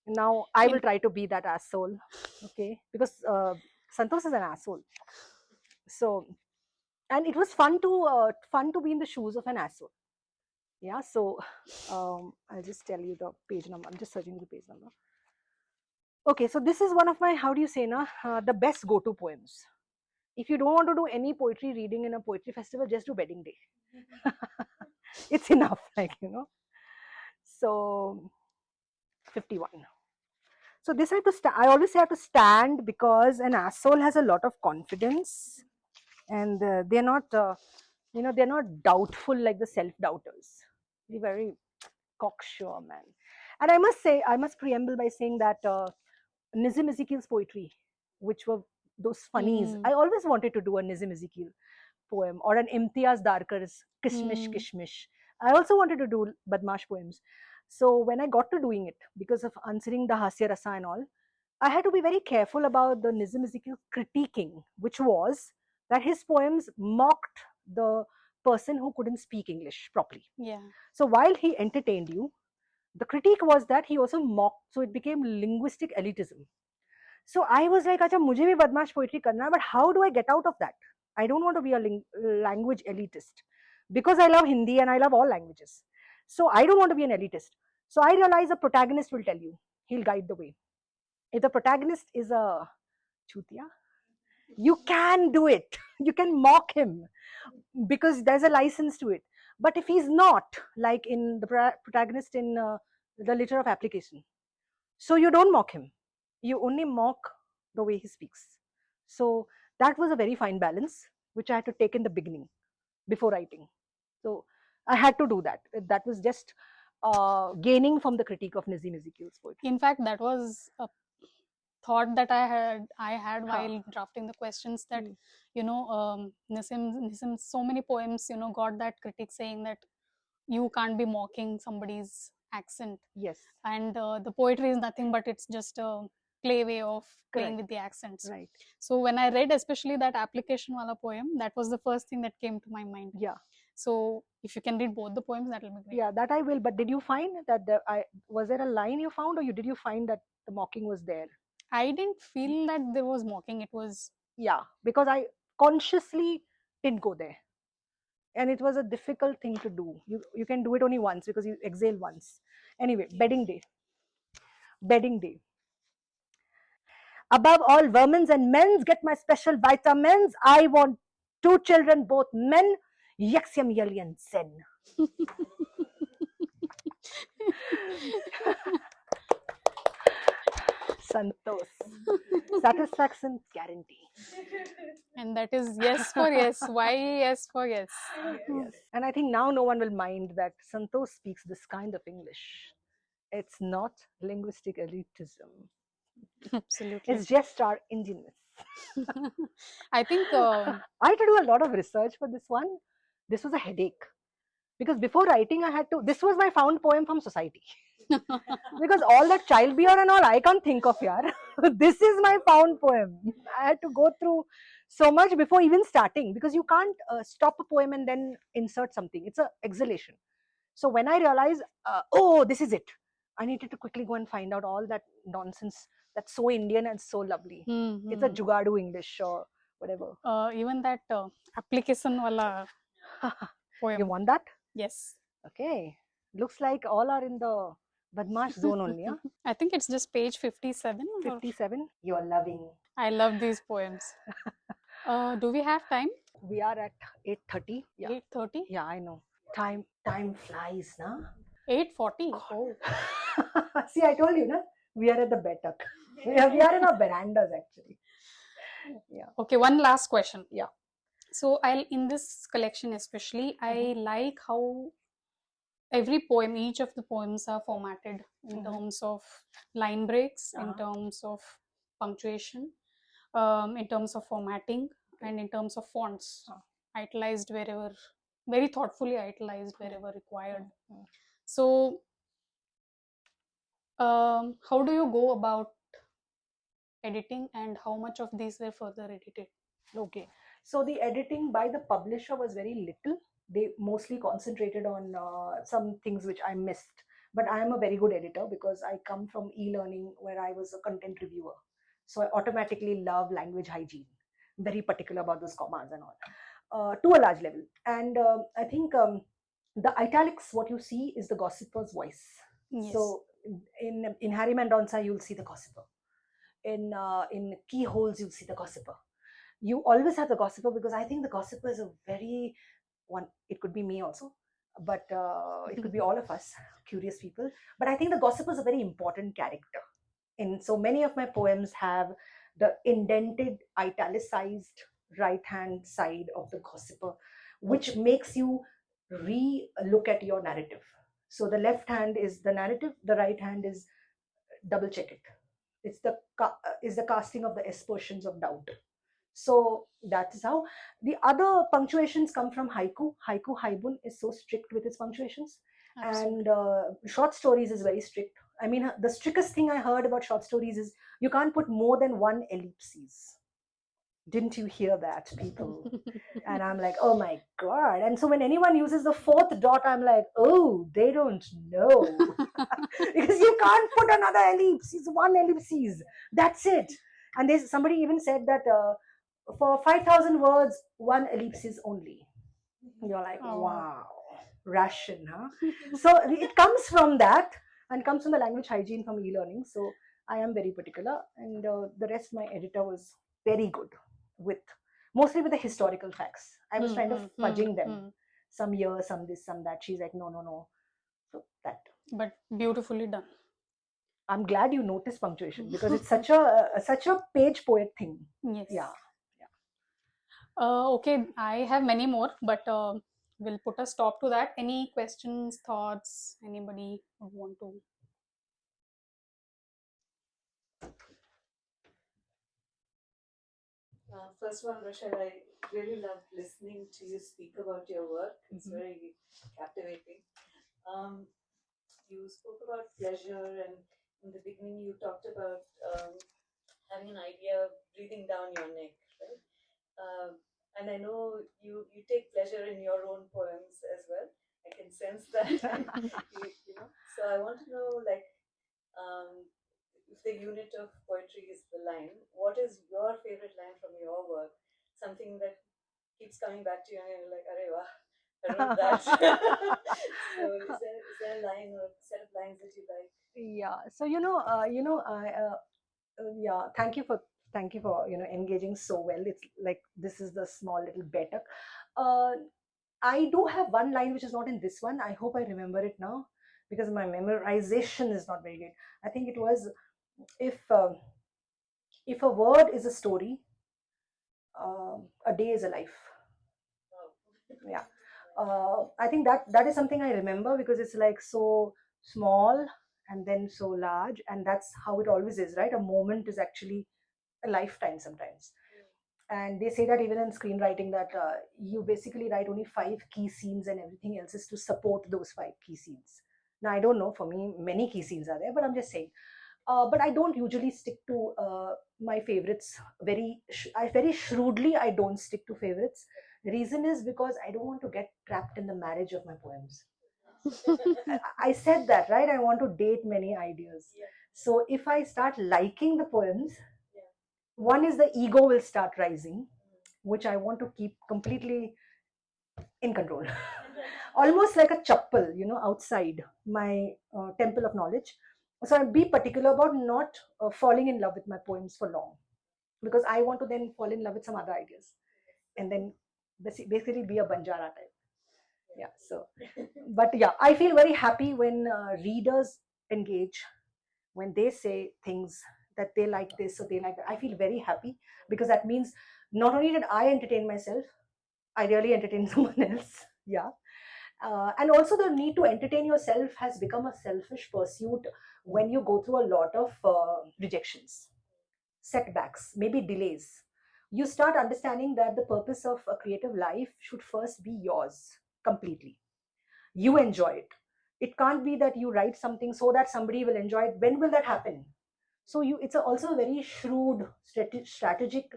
Now I will In try to be that asshole, okay, because Santos is an asshole. So, and it was fun to be in the shoes of an asshole. Yeah, so I'll just tell you the page number. I'm just searching the page number. Okay, so this is one of my, how do you say na, the best go-to poems. If you don't want to do any poetry reading in a poetry festival, just do Wedding Day. It's enough, So 51. So this I have to I always say I have to stand because an asshole has a lot of confidence, and they're not they're not doubtful like the self-doubters. They're very cocksure, man. And I must preamble by saying that Nizam Ezekiel's poetry, which were those funnies, mm, I always wanted to do a Nizam Ezekiel poem or an Imtiaz Darkar's Kishmish mm, Kishmish. I also wanted to do Badmash poems. So when I got to doing it, because of answering the Hasya Rasa and all, I had to be very careful about the Nizam Ezekiel critiquing, which was that his poems mocked the person who couldn't speak English properly. yeah. So while he entertained you, the critique was that he also mocked, so it became linguistic elitism. So I was like, acha, mujhe bhi badmash poetry karna hai, but how do I get out of that? I don't want to be a language elitist because I love Hindi and I love all languages. So I don't want to be an elitist. So I realize a protagonist will tell you, he'll guide the way. If the protagonist is a chutia, you can do it. You can mock him because there's a license to it. But if he's not, like in the protagonist in the litter of application, so you don't mock him. You only mock the way he speaks. So that was a very fine balance, which I had to take in the beginning before writing. So I had to do that. That was just gaining from the critique of Nazim Ezekiel's poetry. In fact, that was thought that I had Huh. while drafting the questions, that Hmm. Nissim, so many poems got that critic saying that you can't be mocking somebody's accent, Yes. and the poetry is nothing but it's just a play way of playing Correct. with the accents. Right. So when I read especially that application wala poem, that was the first thing that came to my mind. Yeah. So if you can read both the poems, that will be great. Yeah, that I will. But did you find that was there a line you found, or did you find that the mocking was there? I didn't feel that there was mocking. It was Yeah, because I consciously didn't go there, and it was a difficult thing to do. You can do it only once because you exhale once. Anyway, bedding day. Bedding day. Above all, vermins and men's get my special vitamins. I want two children, both men. Yexiam Yelian Zen. Santos. Satisfaction guarantee. and that is yes for yes. Why yes for yes? Yes. And I think now no one will mind that Santos speaks this kind of English. It's not linguistic elitism. Absolutely. It's just our Indianness. I think I had to do a lot of research for this one. This was a headache. Because before writing, I had to. This was my found poem from society. Because all that child beer and all, I can't think of, yaar. This is my found poem. I had to go through so much before even starting, because you can't stop a poem and then insert something. It's a exhalation. So when I realized, oh, this is it, I needed to quickly go and find out all that nonsense that's so Indian and so lovely. It's a jugadu English or whatever. even that application wala poem. You want that? Yes. Okay. Looks like all are in the Badmash zone only. Huh? I think it's just page 57. 57. You're loving. I love these poems. Do we have time? We are at 8:30. Yeah. 8:30? Yeah, I know. Time flies, na? 8:40. Oh. See, I told you, na? We are at the Betak. We are in our verandas actually. Yeah. Okay, one last question. Yeah. So in this collection especially, I like how every poem, each of the poems are formatted in terms of line breaks, in terms of punctuation, in terms of formatting, and in terms of fonts, itemized wherever, very thoughtfully itemized wherever required. So how do you go about editing, and how much of these were further edited? Okay. So the editing by the publisher was very little. They mostly concentrated on some things which I missed. But I am a very good editor because I come from e-learning where I was a content reviewer. So I automatically love language hygiene. Very particular about those commas and all, to a large level. And I think the italics, what you see is the gossiper's voice. Yes. So in Harry Mendonça, you'll see the gossiper. In Keyholes, you'll see the gossiper. You always have the gossiper, because I think the gossiper is a very one. It could be me also, but it could be all of us, curious people. But I think the gossiper is a very important character. And so many of my poems have the indented, italicized right hand side of the gossiper, which makes you re-look at your narrative. So the left hand is the narrative, the right hand is double check it. It's the casting of the aspersions of doubt. So that is how the other punctuations come from haiku. Haiku Haibun is so strict with its punctuations. Absolutely. And short stories is very strict. I mean, the strictest thing I heard about short stories is you can't put more than one ellipses. Didn't you hear that, people? And I'm like, oh my god. And so when anyone uses the fourth dot, I'm like, oh, they don't know. Because you can't put another ellipse. It's one ellipses. That's it. And there's somebody even said that for 5,000 words, one ellipsis only. You're like, wow, ration, huh? So it comes from that, and comes from the language hygiene from e-learning. So I am very particular, and the rest, my editor was very good with, mostly with the historical facts. I was kind of fudging them. Some year, some this, some that. She's like, no, no, no. So that. But beautifully done. I'm glad you noticed punctuation, because it's such a page poet thing. Yes. Yeah. Okay, I have many more, but we'll put a stop to that. Any questions, thoughts? Anybody would want to? First one, Rochelle, I really loved listening to you speak about your work. It's very captivating. Um, you spoke about pleasure, and in the beginning, you talked about having an idea of breathing down your neck, right? And I know you take pleasure in your own poems as well. I can sense that. You know. So I want to know, like, um, if the unit of poetry is the line, what is your favorite line from your work? Something that keeps coming back to you, and you're like, "Arey wah, I wrote that." So is there a line or a set of lines that you like? Yeah. So yeah. Thank you for engaging so well. It's like this is the small little better. Uh, I do have one line which is not in this one. I hope I remember it now because my memorization is not very good. I think it was if uh, if a word is a story, a day is a life. Oh. Yeah. I think that is something I remember because it's like so small and then so large, and that's how it always is, right? A moment is actually a lifetime sometimes. And they say that even in screenwriting that you basically write only 5 key scenes and everything else is to support those 5 key scenes. Now I don't know, for me many key scenes are there, but I'm just saying. But I don't usually stick to my favorites very shrewdly. I don't stick to favorites. The reason is because I don't want to get trapped in the marriage of my poems. I said that, right? I want to date many ideas. Yeah. So if I start liking the poems, Yeah. one is the ego will start rising, which I want to keep completely in control. Almost like a chappal, outside my temple of knowledge. So I be particular about not falling in love with my poems for long, because I want to then fall in love with some other ideas and then basically be a Banjara type. Yeah. So, but yeah, I feel very happy when readers engage, when they say things that they like this or they like that. I feel very happy because that means not only did I entertain myself, I really entertain someone else. Yeah. And also, the need to entertain yourself has become a selfish pursuit when you go through a lot of rejections, setbacks, maybe delays. You start understanding that the purpose of a creative life should first be yours completely. You enjoy it. It can't be that you write something so that somebody will enjoy it. When will that happen? So it's also a very shrewd strategic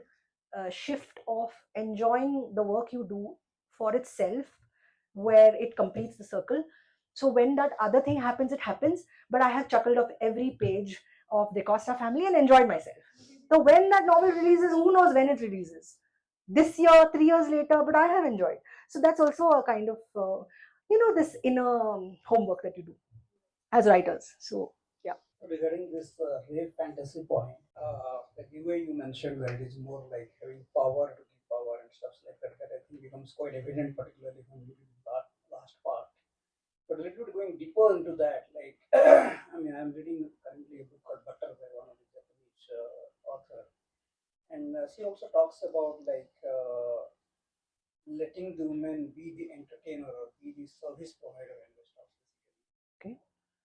shift of enjoying the work you do for itself, where it completes the circle. So when that other thing happens, it happens, but I have chuckled off every page of the Costa family and enjoyed myself. So when that novel releases, who knows when it releases, this year, 3 years later, but I have enjoyed. So that's also a kind of this inner homework that you do as writers. So yeah. Regarding this rape fantasy point, like the way you mentioned that it is more like having power to give power and stuff like that, that I think becomes quite evident, particularly when you read that last part. But a little bit going deeper into that, like, I mean, I'm reading currently a book called Butter by one of the Japanese author, and she also talks about like letting the woman be the entertainer or be the service provider and the stuff. Okay.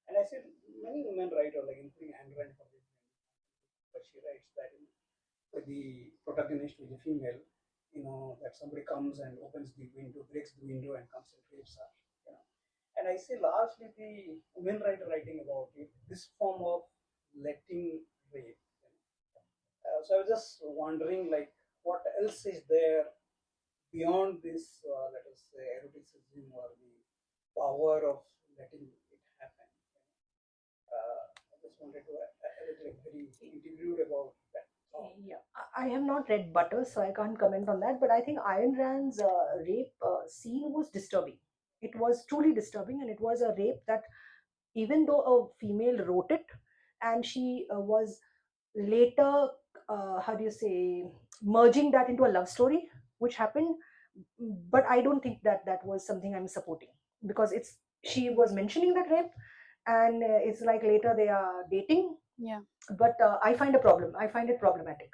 And I said many women write, or like including Ayn Rand, but she writes that the protagonist is a female, that somebody comes and opens the window, breaks the window, and comes and rapes her. And I say largely the women writing about it, this form of letting rape. So I was just wondering, like, what else is there beyond this, let us say, eroticism or the power of letting it happen? I just wanted to like very interviewed about that. Yeah, I have not read Butter, so I can't comment on that. But I think Ayn Rand's rape scene was disturbing. It was truly disturbing, and it was a rape that, even though a female wrote it, and she was later, how do you say, merging that into a love story, which happened. But I don't think that that was something I'm supporting, because she was mentioning that rape, and it's like later they are dating. Yeah. But I find a problem. I find it problematic.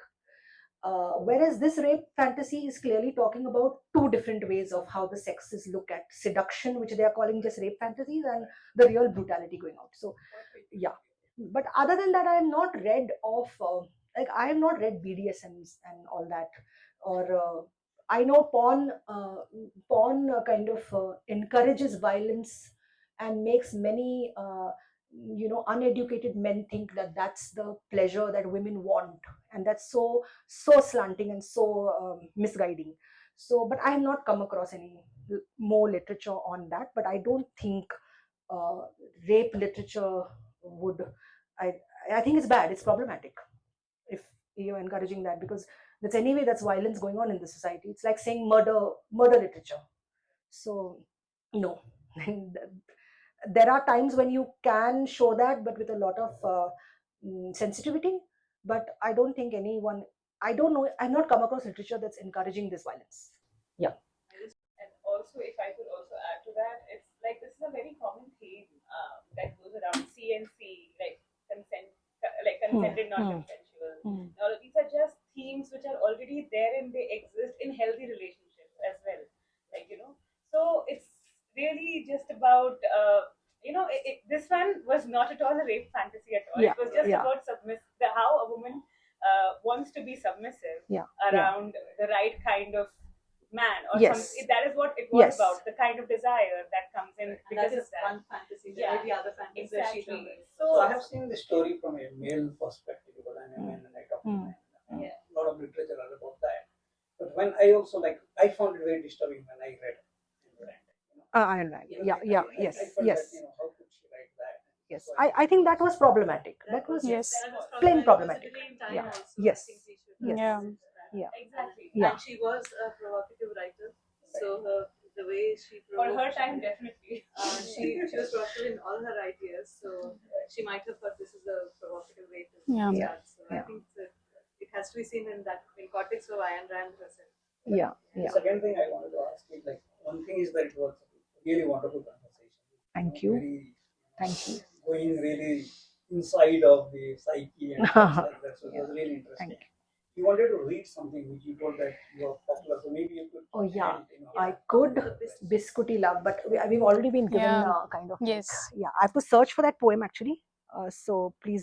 Whereas this rape fantasy is clearly talking about two different ways of how the sexes look at seduction, which they are calling just rape fantasies, and the real brutality going out. So, yeah. But other than that, I have not read of Like, I have not read BDSMs and all that, or I know porn kind of encourages violence and makes many uneducated men think that that's the pleasure that women want, and that's so slanting and so misguiding. So, but I have not come across any more literature on that. But I don't think uh, rape literature would. I I think it's bad. It's problematic if you're encouraging that, because that's violence going on in the society. It's like saying murder literature. So no. And there are times when you can show that, but with a lot of sensitivity. But I don't think anyone. I don't know. I've not come across literature that's encouraging this violence. Yeah. And also, if I could also add to that, it's like this is a very common theme that goes around CNC, like consent, like consented, non-consensual. All of these are just themes which are already there and they exist in healthy relationships as well. Like, so it's really just about, this one was not at all a rape fantasy at all. Yeah, It was just yeah. about how a woman wants to be submissive Yeah, around the right kind of man, or Yes. that is what it was Yes. about, the kind of desire that comes in And because that of is that. one fantasy. There may be other fantasies that she Exactly. develops. So I have seen the story from a male perspective, because I'm a man and I talk to men. Yeah. A lot of literature are about that. But when I also I found it very disturbing when I read Iron Man. Yeah, yeah, yes, I felt yes, that, how could she write that? yes. So I think that was problematic. That was Yes. plain problematic. Yeah. Yeah. Also, Yes. I think we should Yes. Yeah. Yeah. Exactly. Yeah. And she was a provocative writer, so the way she For her provoked, time, definitely. she was provocative in all her ideas, so she might have thought this is a provocative way to Yeah. start. So I Yeah. think that it has to be seen in context of Ayn Rand herself. Yeah. the Yeah. second thing I wanted to ask is, one thing is that it was a really wonderful conversation. Thank you. Very, Thank you. going really inside of the psyche and things like that. So it was really interesting. Thank you. You wanted to read something which you told that you are popular, so maybe you could. Oh, yeah. hint, I could biscuity love, but we've already been given Yeah. kind of. Yes. Yeah, I have to search for that poem actually. So please